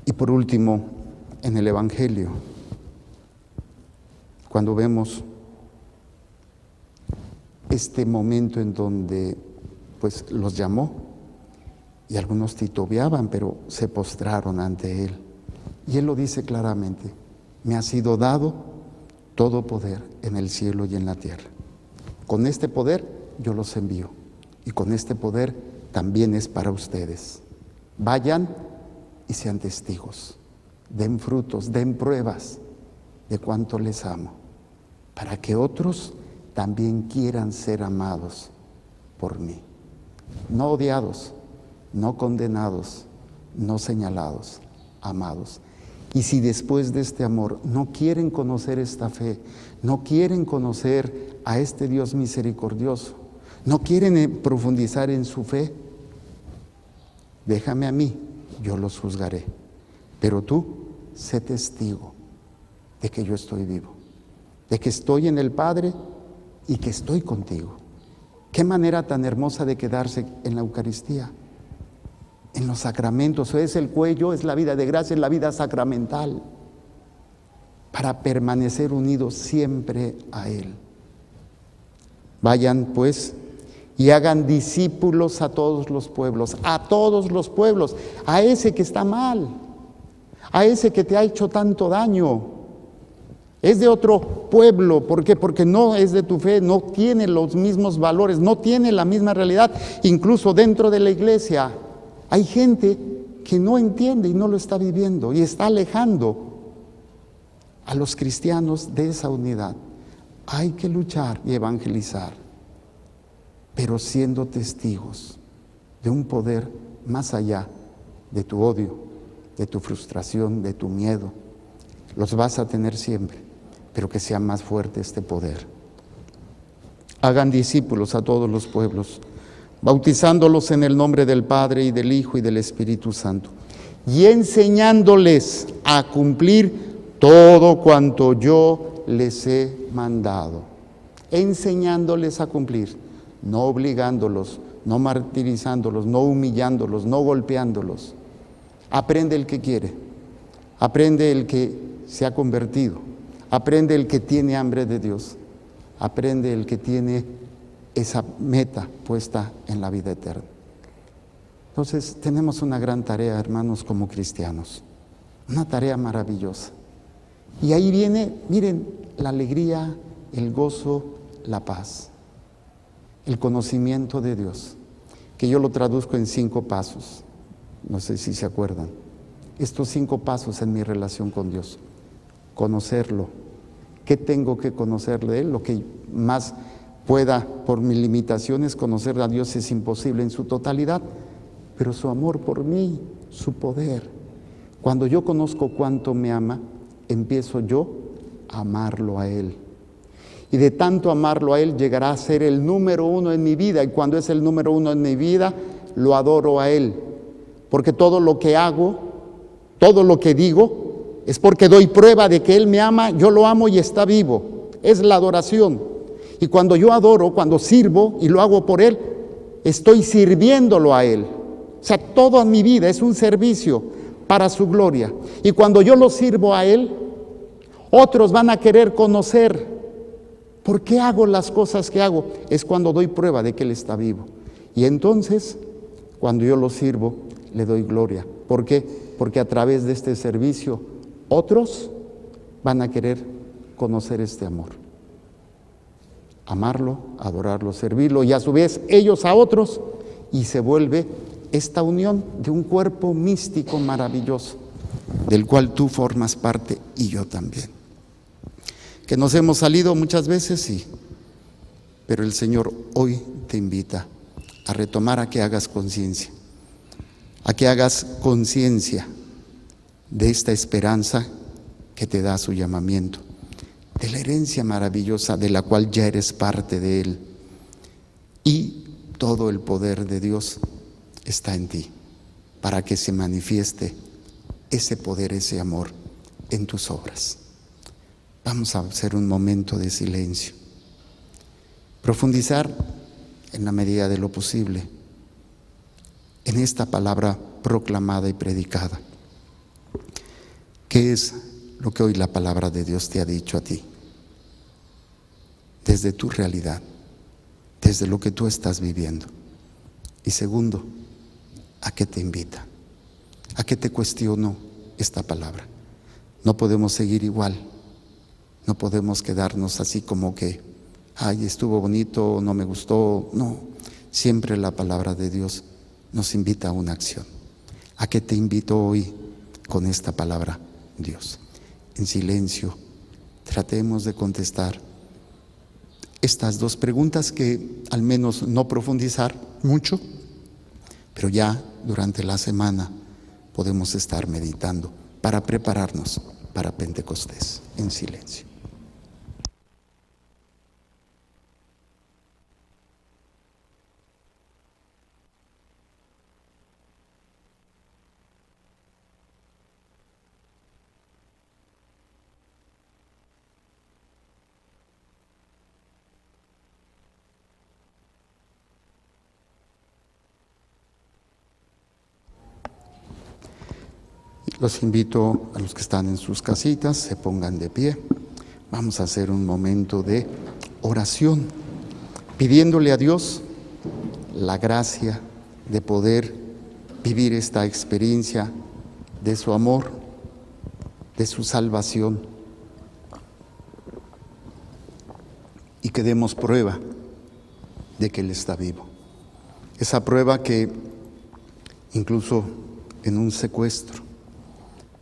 Y por último, en el Evangelio, cuando vemos este momento en donde pues los llamó y algunos titubeaban, pero se postraron ante Él. Y Él lo dice claramente, me ha sido dado todo poder en el cielo y en la tierra. Con este poder yo los envío y con este poder también es para ustedes. Vayan y sean testigos. Den frutos, den pruebas de cuánto les amo, para que otros también quieran ser amados por mí. No odiados, no condenados, no señalados, amados. Y si después de este amor no quieren conocer esta fe, no quieren conocer a este Dios misericordioso, no quieren profundizar en su fe, déjame a mí, yo los juzgaré. Pero tú, sé testigo de que yo estoy vivo, de que estoy en el Padre y que estoy contigo. Qué manera tan hermosa de quedarse en la Eucaristía, en los sacramentos. Es el cuello, es la vida de gracia, es la vida sacramental, para permanecer unidos siempre a Él. Vayan pues y hagan discípulos a todos los pueblos, a ese que está mal, a ese que te ha hecho tanto daño. Es de otro pueblo, ¿por qué? Porque no es de tu fe, no tiene los mismos valores, no tiene la misma realidad. Incluso dentro de la iglesia hay gente que no entiende y no lo está viviendo y está alejando a los cristianos de esa unidad. Hay que luchar y evangelizar, pero siendo testigos de un poder más allá de tu odio, de tu frustración, de tu miedo. Los vas a tener siempre, pero que sea más fuerte este poder. Hagan discípulos a todos los pueblos, bautizándolos en el nombre del Padre y del Hijo y del Espíritu Santo, y enseñándoles a cumplir todo cuanto yo les he mandado. Enseñándoles a cumplir, no obligándolos, no martirizándolos, no humillándolos, no golpeándolos. Aprende el que quiere, aprende el que se ha convertido, aprende el que tiene hambre de Dios, aprende el que tiene esa meta puesta en la vida eterna. Entonces tenemos una gran tarea, hermanos, como cristianos, una tarea maravillosa. Y ahí viene, miren, la alegría, el gozo, la paz, el conocimiento de Dios, que yo lo traduzco en 5 pasos. No sé si se acuerdan. Estos 5 pasos en mi relación con Dios. Conocerlo. ¿Qué tengo que conocer de Él? Lo que más pueda, por mis limitaciones, conocer a Dios es imposible en su totalidad, pero su amor por mí, su poder. Cuando yo conozco cuánto me ama, empiezo yo a amarlo a Él. Y de tanto amarlo a Él, llegará a ser el número 1 en mi vida. Y cuando es el número 1 en mi vida, lo adoro a Él. Porque todo lo que hago, todo lo que digo, es porque doy prueba de que Él me ama, yo lo amo y está vivo. Es la adoración. Y cuando yo adoro, cuando sirvo y lo hago por Él, estoy sirviéndolo a Él. O sea, toda mi vida es un servicio para su gloria. Y cuando yo lo sirvo a Él, otros van a querer conocer por qué hago las cosas que hago. Es cuando doy prueba de que Él está vivo. Y entonces, cuando yo lo sirvo, le doy gloria. ¿Por qué? Porque a través de este servicio, otros van a querer conocer este amor. Amarlo, adorarlo, servirlo, y a su vez ellos a otros, y se vuelve esta unión de un cuerpo místico maravilloso, del cual tú formas parte y yo también. Que nos hemos salido muchas veces, sí, pero el Señor hoy te invita a retomar, a que hagas conciencia, a que hagas conciencia de esta esperanza que te da su llamamiento, de la herencia maravillosa de la cual ya eres parte de Él, y todo el poder de Dios está en ti, para que se manifieste ese poder, ese amor en tus obras. Vamos a hacer un momento de silencio, profundizar en la medida de lo posible en esta palabra proclamada y predicada. ¿Qué es lo que hoy la palabra de Dios te ha dicho a ti? Desde tu realidad, desde lo que tú estás viviendo. Y segundo, ¿a qué te invita? ¿A qué te cuestionó esta palabra? No podemos seguir igual, no podemos quedarnos así como que, ay, estuvo bonito, no me gustó. No, siempre la palabra de Dios nos invita a una acción. ¿A qué te invito hoy con esta palabra, Dios? En silencio, tratemos de contestar estas dos preguntas que al menos no profundizar mucho, pero ya durante la semana podemos estar meditando para prepararnos para Pentecostés en silencio. Los invito a los que están en sus casitas, se pongan de pie. Vamos a hacer un momento de oración, pidiéndole a Dios la gracia de poder vivir esta experiencia de su amor, de su salvación, y que demos prueba de que Él está vivo. Esa prueba que incluso en un secuestro,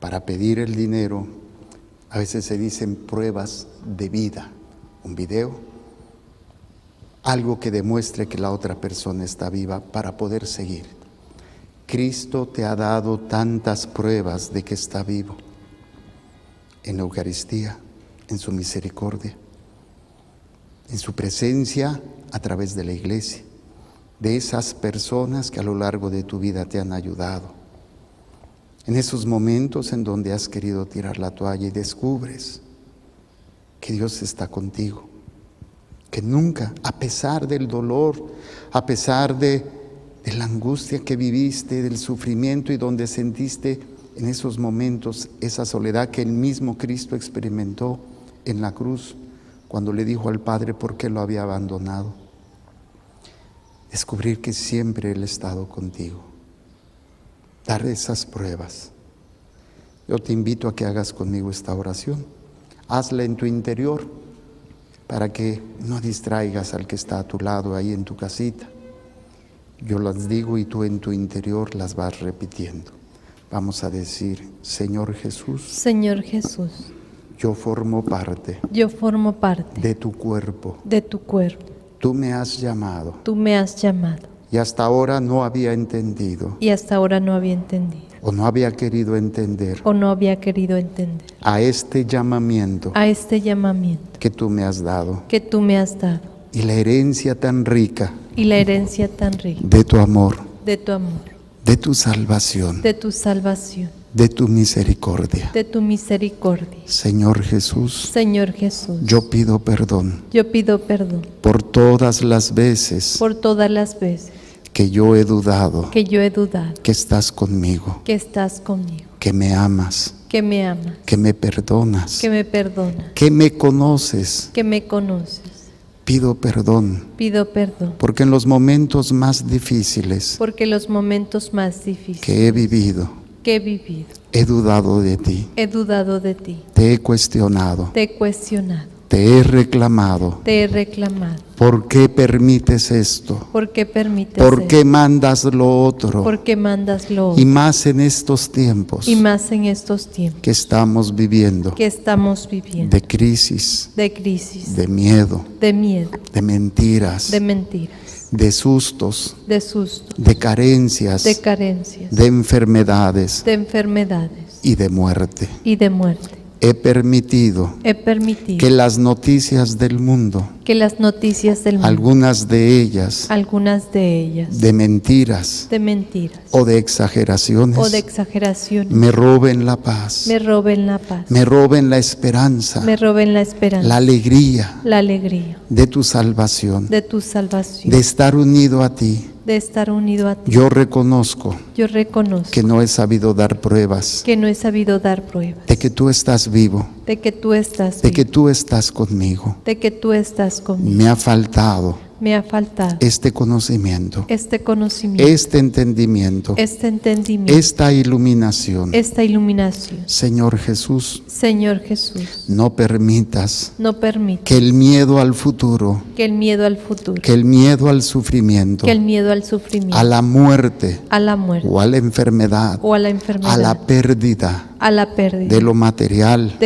para pedir el dinero, a veces se dicen pruebas de vida, un video, algo que demuestre que la otra persona está viva para poder seguir. Cristo te ha dado tantas pruebas de que está vivo, en la Eucaristía, en su misericordia, en su presencia a través de la iglesia, de esas personas que a lo largo de tu vida te han ayudado. En esos momentos en donde has querido tirar la toalla y descubres que Dios está contigo, que nunca, a pesar del dolor, a pesar de la angustia que viviste, del sufrimiento y donde sentiste en esos momentos esa soledad que el mismo Cristo experimentó en la cruz, cuando le dijo al Padre por qué lo había abandonado, descubrir que siempre Él ha estado contigo. Dar esas pruebas. Yo te invito a que hagas conmigo esta oración. Hazla en tu interior para que no distraigas al que está a tu lado ahí en tu casita. Yo las digo y tú en tu interior las vas repitiendo. Vamos a decir: Señor Jesús, Señor Jesús, yo formo parte de tu cuerpo. Tú me has llamado. Y hasta ahora no había entendido. O no había querido entender. A este llamamiento. Que tú me has dado. Y la herencia tan rica. De tu amor. De tu salvación. De tu misericordia. Señor Jesús. Yo pido perdón. Por todas las veces. Que yo he dudado. Que estás conmigo. Que me amas. Que me perdonas. Que me conoces. Pido perdón. Porque en los momentos más difíciles. Que he vivido. He dudado de ti. Te he cuestionado. Te he reclamado. ¿Por qué permites esto? ¿Por qué mandas lo otro? Y más en estos tiempos que estamos viviendo, de crisis, de miedo, de mentiras, de sustos, de carencias, de enfermedades y de muerte. He permitido que las noticias del mundo, algunas de ellas, de mentiras o de exageraciones, me roben la paz, me roben la esperanza, la alegría de tu salvación, de estar unido a ti. Yo reconozco que no he sabido dar pruebas, de que tú estás vivo, de que tú estás conmigo. Me ha faltado me ha faltado este conocimiento, este conocimiento, este entendimiento, esta iluminación. Señor Jesús, Señor Jesús, no permitas no permita que el miedo al futuro, que el miedo al futuro, que el miedo al sufrimiento, que el miedo al sufrimiento, a la muerte a la muerte o a la enfermedad, o a la enfermedad, a la pérdida a la pérdida de lo material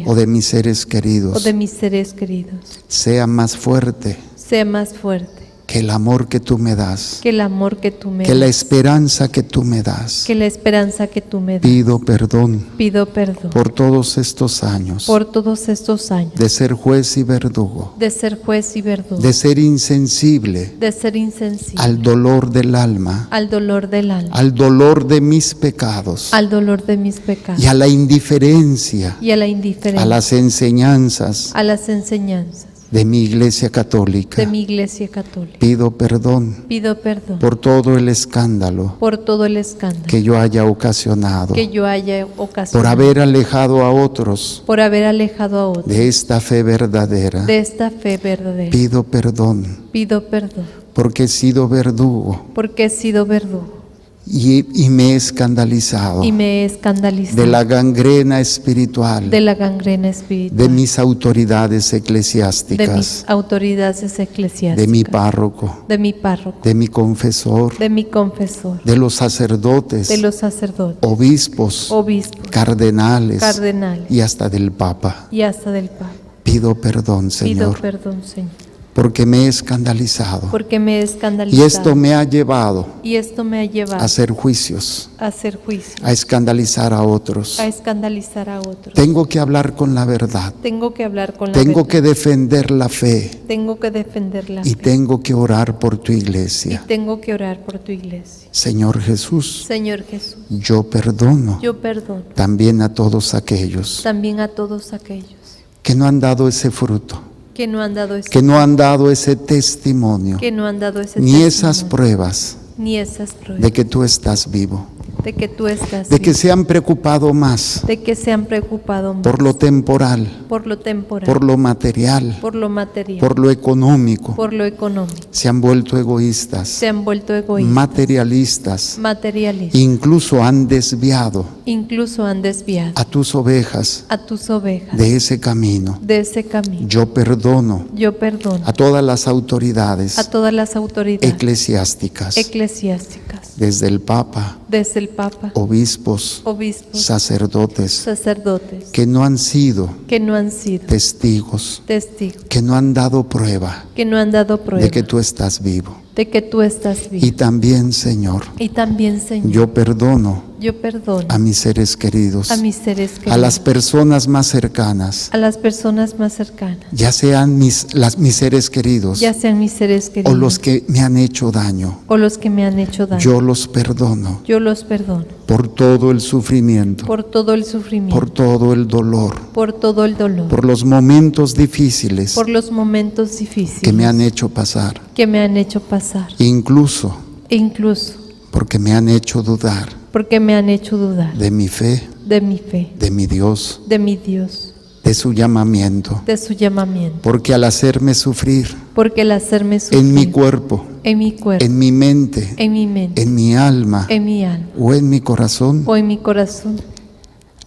o de mis seres queridos, de mis seres queridos, sea más fuerte sea más fuerte que el amor que tú me das, que el amor que tú me que la das, esperanza que tú me das. que la esperanza que tú me das. Pido perdón Pido perdón por todos estos años por todos estos años de ser juez y verdugo, de ser juez y verdugo, de ser insensible de ser insensible al dolor del alma, al dolor del alma, al dolor de mis pecados al dolor de mis pecados y a la indiferencia y a la indiferencia, a las enseñanzas a las enseñanzas de mi Iglesia Católica. de mi Iglesia Católica. Pido perdón Pido perdón por todo el escándalo por todo el escándalo que yo haya ocasionado, que yo haya por ocasionado, haber alejado a otros por haber alejado a otros de esta fe verdadera. de esta fe verdadera. Pido perdón Pido perdón porque he sido verdugo porque he sido verdugo y me he escandalizado y me he escandalizado de la gangrena espiritual de la gangrena espiritual de mis autoridades de mis eclesiásticas, autoridades eclesiásticas, de mi párroco, de mi párroco, de mi confesor, de mi confesor, de los sacerdotes, de los sacerdotes, obispos, obispos, cardenales cardenales y hasta del Papa. y hasta del Papa. Pido perdón, Pido Señor, perdón, Señor, porque me he escandalizado porque me he escandalizado y esto me ha llevado y esto me ha llevado a hacer juicios, a hacer juicio, a escandalizar a otros. a escandalizar a otros. Tengo que hablar con la verdad, Tengo que hablar con la tengo verdad. que defender la fe Tengo que defender la y fe. tengo que orar por tu Y iglesia. tengo que orar por tu iglesia. Señor Jesús, Señor Jesús, yo perdono yo perdono también a todos aquellos también a todos aquellos que no han dado ese fruto, que no han dado ese, que no han dado ese testimonio, que no han dado ese ni esas testimonio, pruebas ni esas pruebas de que tú estás vivo, de que tú estás de que vivo, se han preocupado más de que se han preocupado más por lo temporal, por lo temporal, por lo material, por lo material, por lo económico. por lo económico. Se han vuelto egoístas, Se han vuelto egoístas, materialistas, materialistas, incluso han desviado incluso han desviado a tus ovejas a tus ovejas de ese camino. de ese camino. Yo perdono Yo perdono a todas las autoridades a todas las autoridades eclesiásticas, eclesiásticas, desde el Papa, desde el Papa, obispos, obispos, sacerdotes, sacerdotes, que no han sido que no han sido testigos, testigos, que no han dado prueba que no han dado prueba de que tú estás vivo. de que tú estás vivo. Y también, Señor, Y también, Señor, yo perdono yo perdono a mis seres queridos, a mis seres queridos, a las personas más cercanas, a las personas más cercanas, ya sean mis seres queridos ya sean mis seres queridos o los que me han hecho daño. o los que me han hecho daño. Yo los perdono Yo los perdono por todo el sufrimiento, por todo el sufrimiento, por todo el dolor, por todo el dolor, por los momentos difíciles por los momentos difíciles que me han hecho pasar, que me han hecho pasar, incluso e incluso porque me han hecho dudar porque me han hecho dudar de mi fe, de mi fe, de mi Dios, de mi Dios, de su llamamiento, de su llamamiento, porque al hacerme sufrir porque el hacerme sufrir en mi cuerpo, en mi cuerpo, en mi mente, en mi mente, en mi alma en mi alma o en mi corazón, o en mi corazón,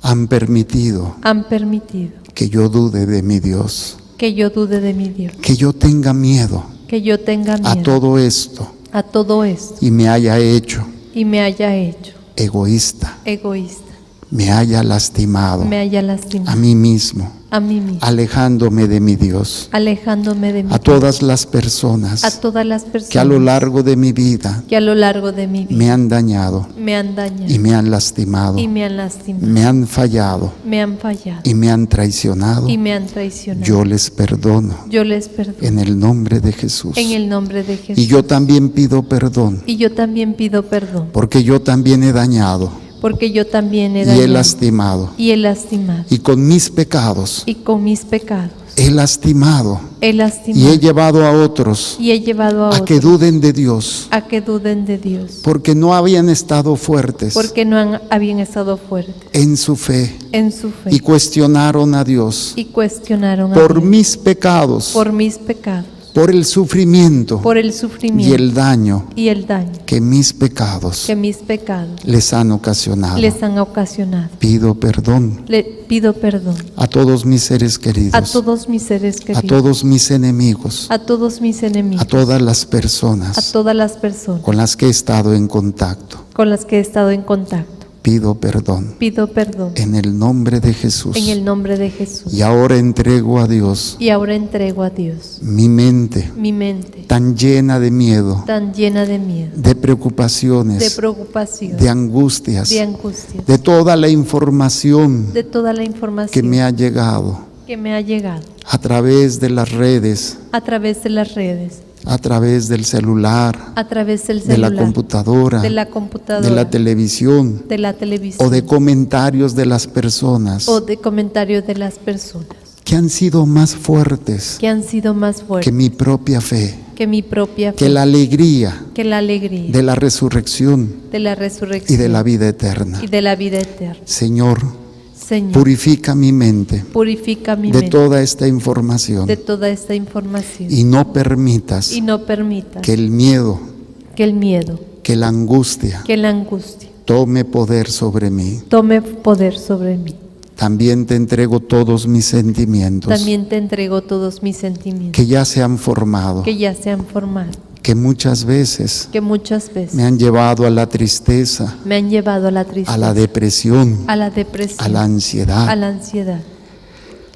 han permitido han permitido que yo dude de mi Dios, que yo dude de mi Dios, que yo tenga miedo que yo tenga a miedo todo esto a todo esto y me haya hecho y me haya hecho egoísta, egoísta, me haya lastimado me haya a lastimado mí mismo, a mí mismo, alejándome de mi Dios, alejándome de mi a todas las personas a todas las personas que a lo largo de mi vida que a lo largo de mi vida me han dañado me han dañado y me han lastimado, y me han lastimado, me han fallado me han fallado y me han traicionado. y me han traicionado. Yo les perdono Yo les perdono en el nombre de Jesús. en el nombre de Jesús. Y yo también pido perdón Y yo también pido perdón porque yo también he dañado porque yo también he y he dañado lastimado y he lastimado y con mis pecados y con mis pecados he lastimado he y lastimado he llevado a otros y he llevado a a que otros duden de Dios a que duden de Dios porque no habían estado fuertes porque no habían estado fuertes en su fe en su fe y cuestionaron a Dios y cuestionaron a por Dios mis pecados. por mis pecados. por el sufrimiento por el y sufrimiento el daño y el daño que mis pecados que mis pecados les han ocasionado. les han ocasionado. Pido perdón Le pido perdón a todos mis seres a queridos, todos mis seres a queridos, todos mis enemigos, a todos mis enemigos, a todas las a personas todas las personas con las que he estado en contacto. con las que he estado en contacto. Pido perdón Pido perdón en el nombre de Jesús. en el nombre de Jesús. Y ahora entrego a Dios Y ahora entrego a Dios mi mente mi mente tan llena de miedo, tan llena de miedo, de de preocupaciones, preocupación, de angustias, de angustia, de toda la información de toda la que información me ha llegado que me ha llegado a través de las redes, a través de las redes, a través del celular, a través del de la celular, computadora, de la computadora, de la televisión de la televisión o de comentarios de las personas o de comentarios de las personas que han sido más fuertes que han sido más que fuertes mi propia fe, que mi propia que fe, la alegría que la alegría de la resurrección de la y resurrección de la vida eterna. y de la vida eterna. Señor, Señor, purifica mi mente purifica mi de mente toda esta información de toda esta información y no permitas y no permita que el miedo, que el miedo, que la angustia que la angustia tome poder sobre mí. tome poder sobre mí. También te entrego todos mis sentimientos También te entrego todos mis sentimientos que ya se han formado, que ya se han formado, que muchas veces que muchas veces me han llevado a la tristeza, me han llevado a la a tristeza, la depresión, a la depresión, a la ansiedad, a la ansiedad,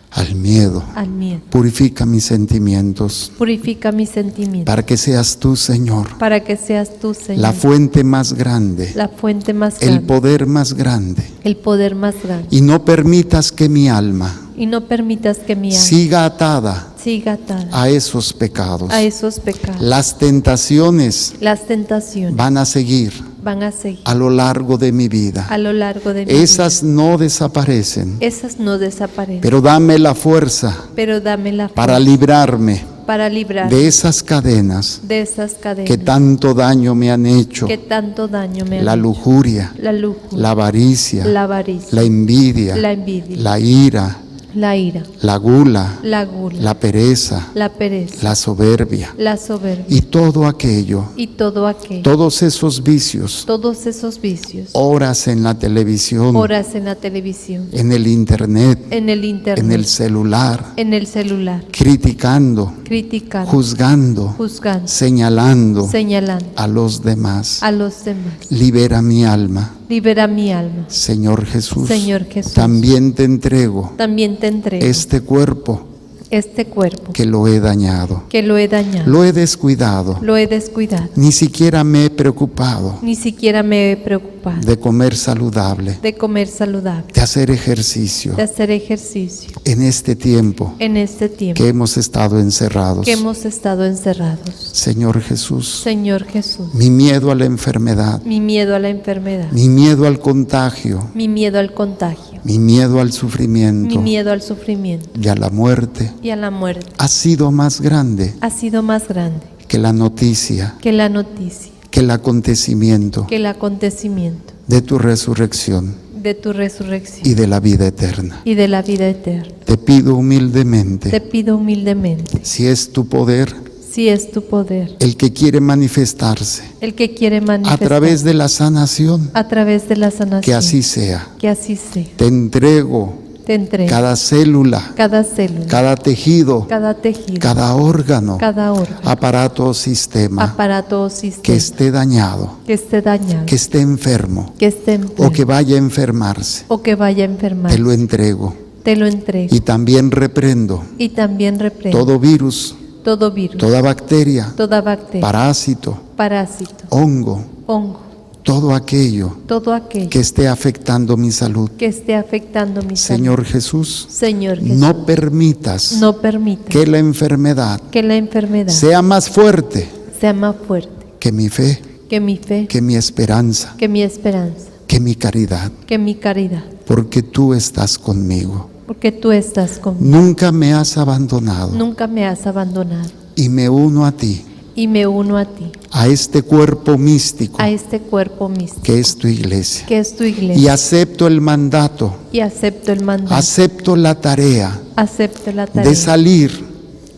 al miedo. al miedo. Purifica mis sentimientos Purifica mis sentimientos para que seas tú, Señor, para que seas tú, Señor, la fuente más grande, la fuente más el grande, poder más grande. el poder más grande. Y no permitas que mi alma Y no permitas que mi alma siga atada siga atada a esos pecados. a esos pecados. Las tentaciones Las tentaciones van a seguir van a seguir a lo largo de mi vida. a lo largo de mi Esas no desaparecen, vida. Esas no desaparecen, pero dame la fuerza pero dame la para fuerza librarme para librar de esas cadenas de esas cadenas que tanto daño me han hecho. que tanto daño me han La hecho. lujuria, La lujuria, la avaricia, la avaricia, la envidia, la envidia, la ira, la ira, la gula, la gula, la pereza, la pereza, la soberbia la soberbia y todo aquello, y todo aquello, todos esos vicios, todos esos vicios, horas en la televisión, horas en la televisión, en el internet, en el internet, en el celular, en el celular, criticando, criticando, juzgando, juzgando, señalando señalando a los demás. a los demás. Libera mi alma, Libera mi alma, Señor Jesús. Señor Jesús. También te entrego También te entrego este cuerpo este cuerpo que lo he dañado, que lo he dañado, lo he descuidado, lo he descuidado, ni siquiera me he preocupado ni siquiera me he preocupado de comer saludable, de comer saludable, de hacer ejercicio de hacer ejercicio en este tiempo en este tiempo que hemos estado encerrados. que hemos estado encerrados. Señor Jesús, Señor Jesús, mi miedo a la enfermedad, mi miedo a la enfermedad, mi miedo al contagio, mi miedo al contagio, mi miedo al mi sufrimiento miedo al sufrimiento y a la muerte y a la muerte ha sido más grande ha sido más grande que la noticia, que la noticia, que el acontecimiento que el acontecimiento de tu resurrección de tu resurrección y de la vida eterna. y de la vida eterna. Te pido Te humildemente, pido humildemente, si es tu poder si es tu poder el que quiere manifestarse el que quiere a manifestar través de la sanación, a través de la sanación, que así sea. que así sea. Te entrego Te entrego cada célula, cada célula, cada tejido, cada tejido, cada órgano, cada órgano, aparato o sistema aparato o que sistema esté dañado, que esté dañado, que esté enfermo que esté enfermo o que vaya a enfermarse. o que vaya a enfermar. Te lo entrego. Te lo entrego Y también reprendo y también reprendo todo virus, todo virus, toda bacteria, toda bacteria, parásito, parásito, hongo, hongo, todo aquello todo aquello que esté afectando mi salud. que esté afectando mi salud. Señor Jesús, Señor Jesús, no permitas no permita que la enfermedad que la enfermedad sea más fuerte sea más fuerte que mi fe, que mi fe, que mi esperanza, que mi esperanza, que mi caridad, que mi caridad, porque tú estás conmigo. porque tú estás conmigo. Nunca me has abandonado Nunca me has abandonado y me uno a ti, y me uno a ti, a este cuerpo místico a este cuerpo místico que es tu iglesia. que es tu Y iglesia, acepto el mandato, y acepto el mandato, acepto la tarea acepto la tarea de salir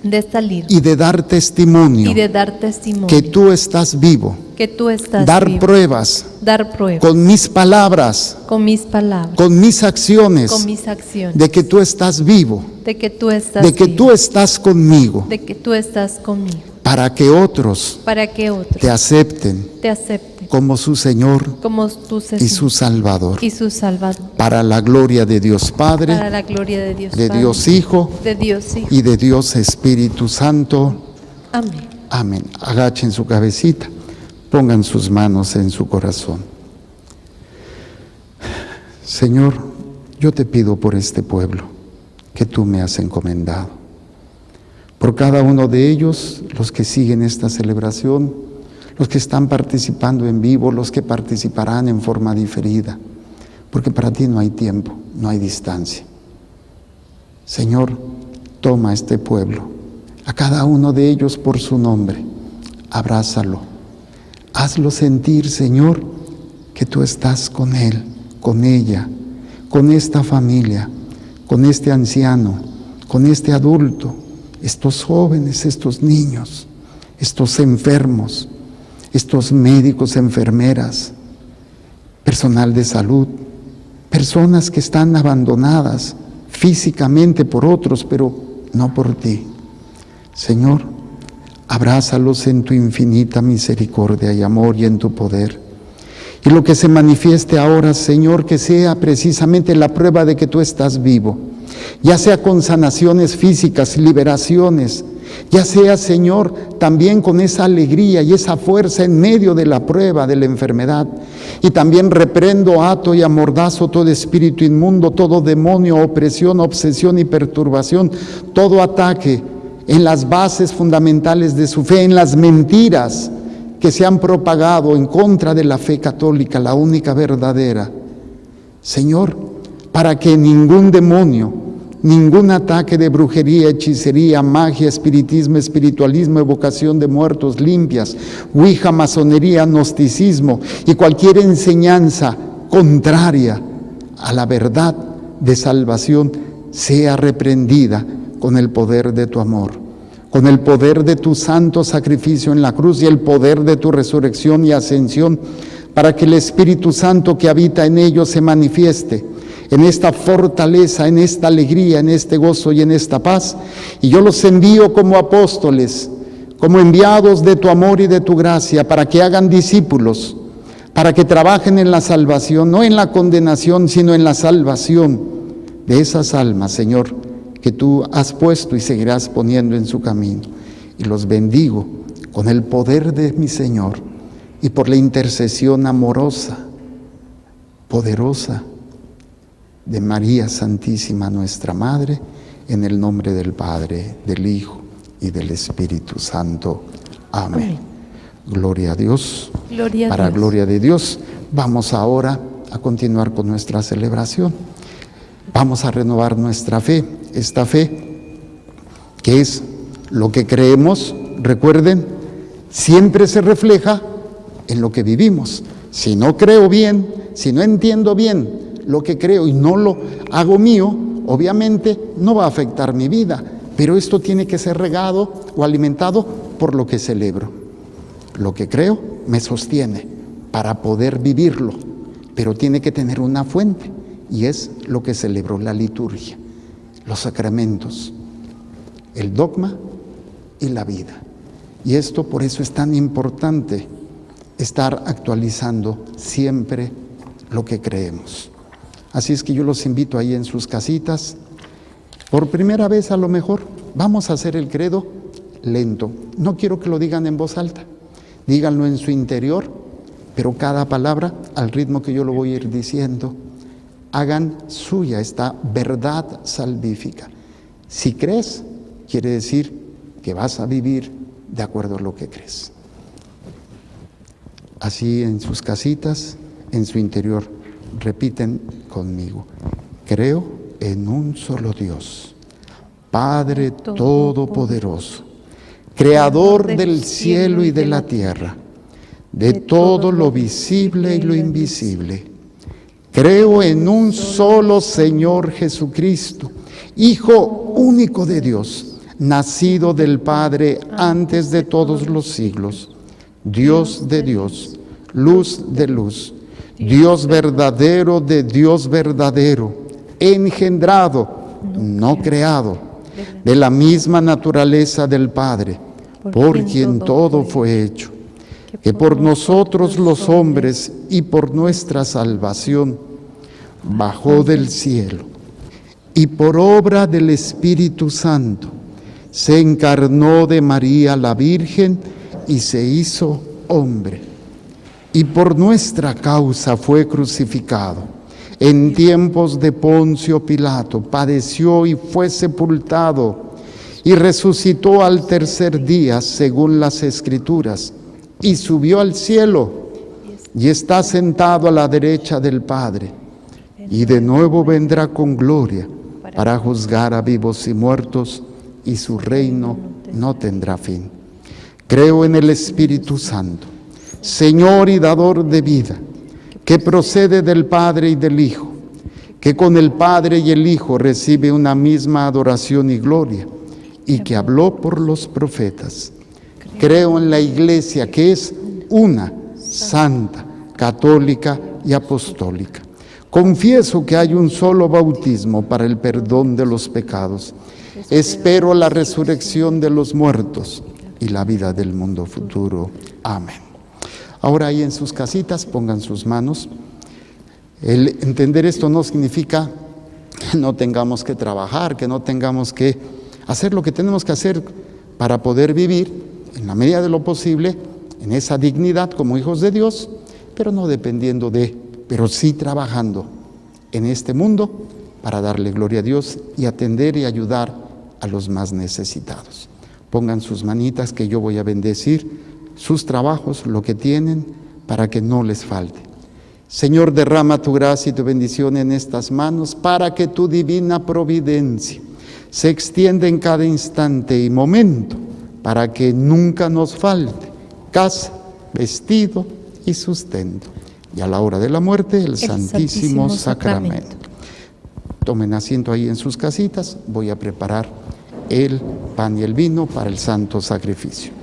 y de dar testimonio que tú estás vivo, dar pruebas con mis palabras, con mis acciones, de que tú estás vivo, de que tú estás conmigo, para que otros te acepten como su Señor y su Salvador, para la gloria de Dios Padre, de Dios Hijo y de Dios Espíritu Santo. Amén. Amén. Agachen su cabecita, pongan sus manos en su corazón. Señor, yo te pido por este pueblo que tú me has encomendado, por cada uno de ellos, los que siguen esta celebración, los que están participando en vivo, los que participarán en forma diferida, porque para ti no hay tiempo, no hay distancia. Señor, toma este pueblo, a cada uno de ellos por su nombre, abrázalo, hazlo sentir, Señor, que tú estás con él, con ella, con esta familia, con este anciano, con este adulto, estos jóvenes, estos niños, estos enfermos, estos médicos, enfermeras, personal de salud, personas que están abandonadas físicamente por otros, pero no por ti. Señor, abrázalos en tu infinita misericordia y amor y en tu poder. Y lo que se manifieste ahora, Señor, que sea precisamente la prueba de que tú estás vivo, ya sea con sanaciones físicas, liberaciones, ya sea, Señor, también con esa alegría y esa fuerza en medio de la prueba de la enfermedad. Y también reprendo, ato y amordazo todo espíritu inmundo, todo demonio, opresión, obsesión y perturbación, todo ataque en las bases fundamentales de su fe, en las mentiras que se han propagado en contra de la fe católica, la única verdadera. Señor, para que ningún demonio, ningún ataque de brujería, hechicería, magia, espiritismo, espiritualismo, evocación de muertos limpias, ouija, masonería, gnosticismo y cualquier enseñanza contraria a la verdad de salvación sea reprendida con el poder de tu amor, con el poder de tu santo sacrificio en la cruz y el poder de tu resurrección y ascensión, para que el Espíritu Santo que habita en ellos se manifieste en esta fortaleza, en esta alegría, en este gozo y en esta paz. Y yo los envío como apóstoles, como enviados de tu amor y de tu gracia, para que hagan discípulos, para que trabajen en la salvación, no en la condenación, sino en la salvación de esas almas, Señor, que tú has puesto y seguirás poniendo en su camino. Y los bendigo con el poder de mi Señor y por la intercesión amorosa, poderosa, de María Santísima, nuestra Madre, en el nombre del Padre, del Hijo y del Espíritu Santo. Amén. Amén. Gloria a Dios. Gloria a Para Dios. gloria de Dios, vamos ahora a continuar con nuestra celebración. Vamos a renovar nuestra fe, esta fe que es lo que creemos. Recuerden, siempre se refleja en lo que vivimos. Si no creo bien, si no entiendo bien lo que creo y no lo hago mío, obviamente no va a afectar mi vida, pero esto tiene que ser regado o alimentado por lo que celebro. Lo que creo me sostiene para poder vivirlo, pero tiene que tener una fuente, y es lo que celebro, la liturgia, los sacramentos, el dogma y la vida. Y esto, por eso es tan importante estar actualizando siempre lo que creemos. Así es que yo los invito ahí en sus casitas. Por primera vez, a lo mejor, vamos a hacer el credo lento. No quiero que lo digan en voz alta, díganlo en su interior, pero cada palabra al ritmo que yo lo voy a ir diciendo. Hagan suya esta verdad salvífica. Si crees, quiere decir que vas a vivir de acuerdo a lo que crees. Así en sus casitas, en su interior, repiten conmigo: creo en un solo Dios, Padre Todopoderoso, Creador del cielo y de la tierra, de todo lo visible y lo invisible. Creo en un solo Señor Jesucristo, Hijo único de Dios, nacido del Padre antes de todos los siglos, Dios de Dios, luz de luz, Dios verdadero de Dios verdadero, engendrado, no creado, de la misma naturaleza del Padre, por quien todo fue hecho, que por nosotros los hombres y por nuestra salvación bajó del cielo, y por obra del Espíritu Santo se encarnó de María la Virgen y se hizo hombre. Y por nuestra causa fue crucificado. En tiempos de Poncio Pilato padeció y fue sepultado, y resucitó al tercer día según las Escrituras, y subió al cielo, y está sentado a la derecha del Padre, y de nuevo vendrá con gloria para juzgar a vivos y muertos, y su reino no tendrá fin. Creo en el Espíritu Santo, Señor y dador de vida, que procede del Padre y del Hijo, que con el Padre y el Hijo recibe una misma adoración y gloria, y que habló por los profetas. Creo en la Iglesia, que es una, santa, católica y apostólica. Confieso que hay un solo bautismo para el perdón de los pecados. Espero la resurrección de los muertos y la vida del mundo futuro. Amén. Ahora ahí en sus casitas pongan sus manos. El entender esto no significa que no tengamos que trabajar, que no tengamos que hacer lo que tenemos que hacer para poder vivir en la medida de lo posible en esa dignidad como hijos de Dios, pero no dependiendo de, pero sí trabajando en este mundo para darle gloria a Dios y atender y ayudar a los más necesitados. Pongan sus manitas que yo voy a bendecir sus trabajos, lo que tienen, para que no les falte. Señor, derrama tu gracia y tu bendición en estas manos para que tu divina providencia se extienda en cada instante y momento, para que nunca nos falte casa, vestido y sustento. Y a la hora de la muerte, el Santísimo Sacramento. Tomen asiento ahí en sus casitas. Voy a preparar el pan y el vino para el santo sacrificio.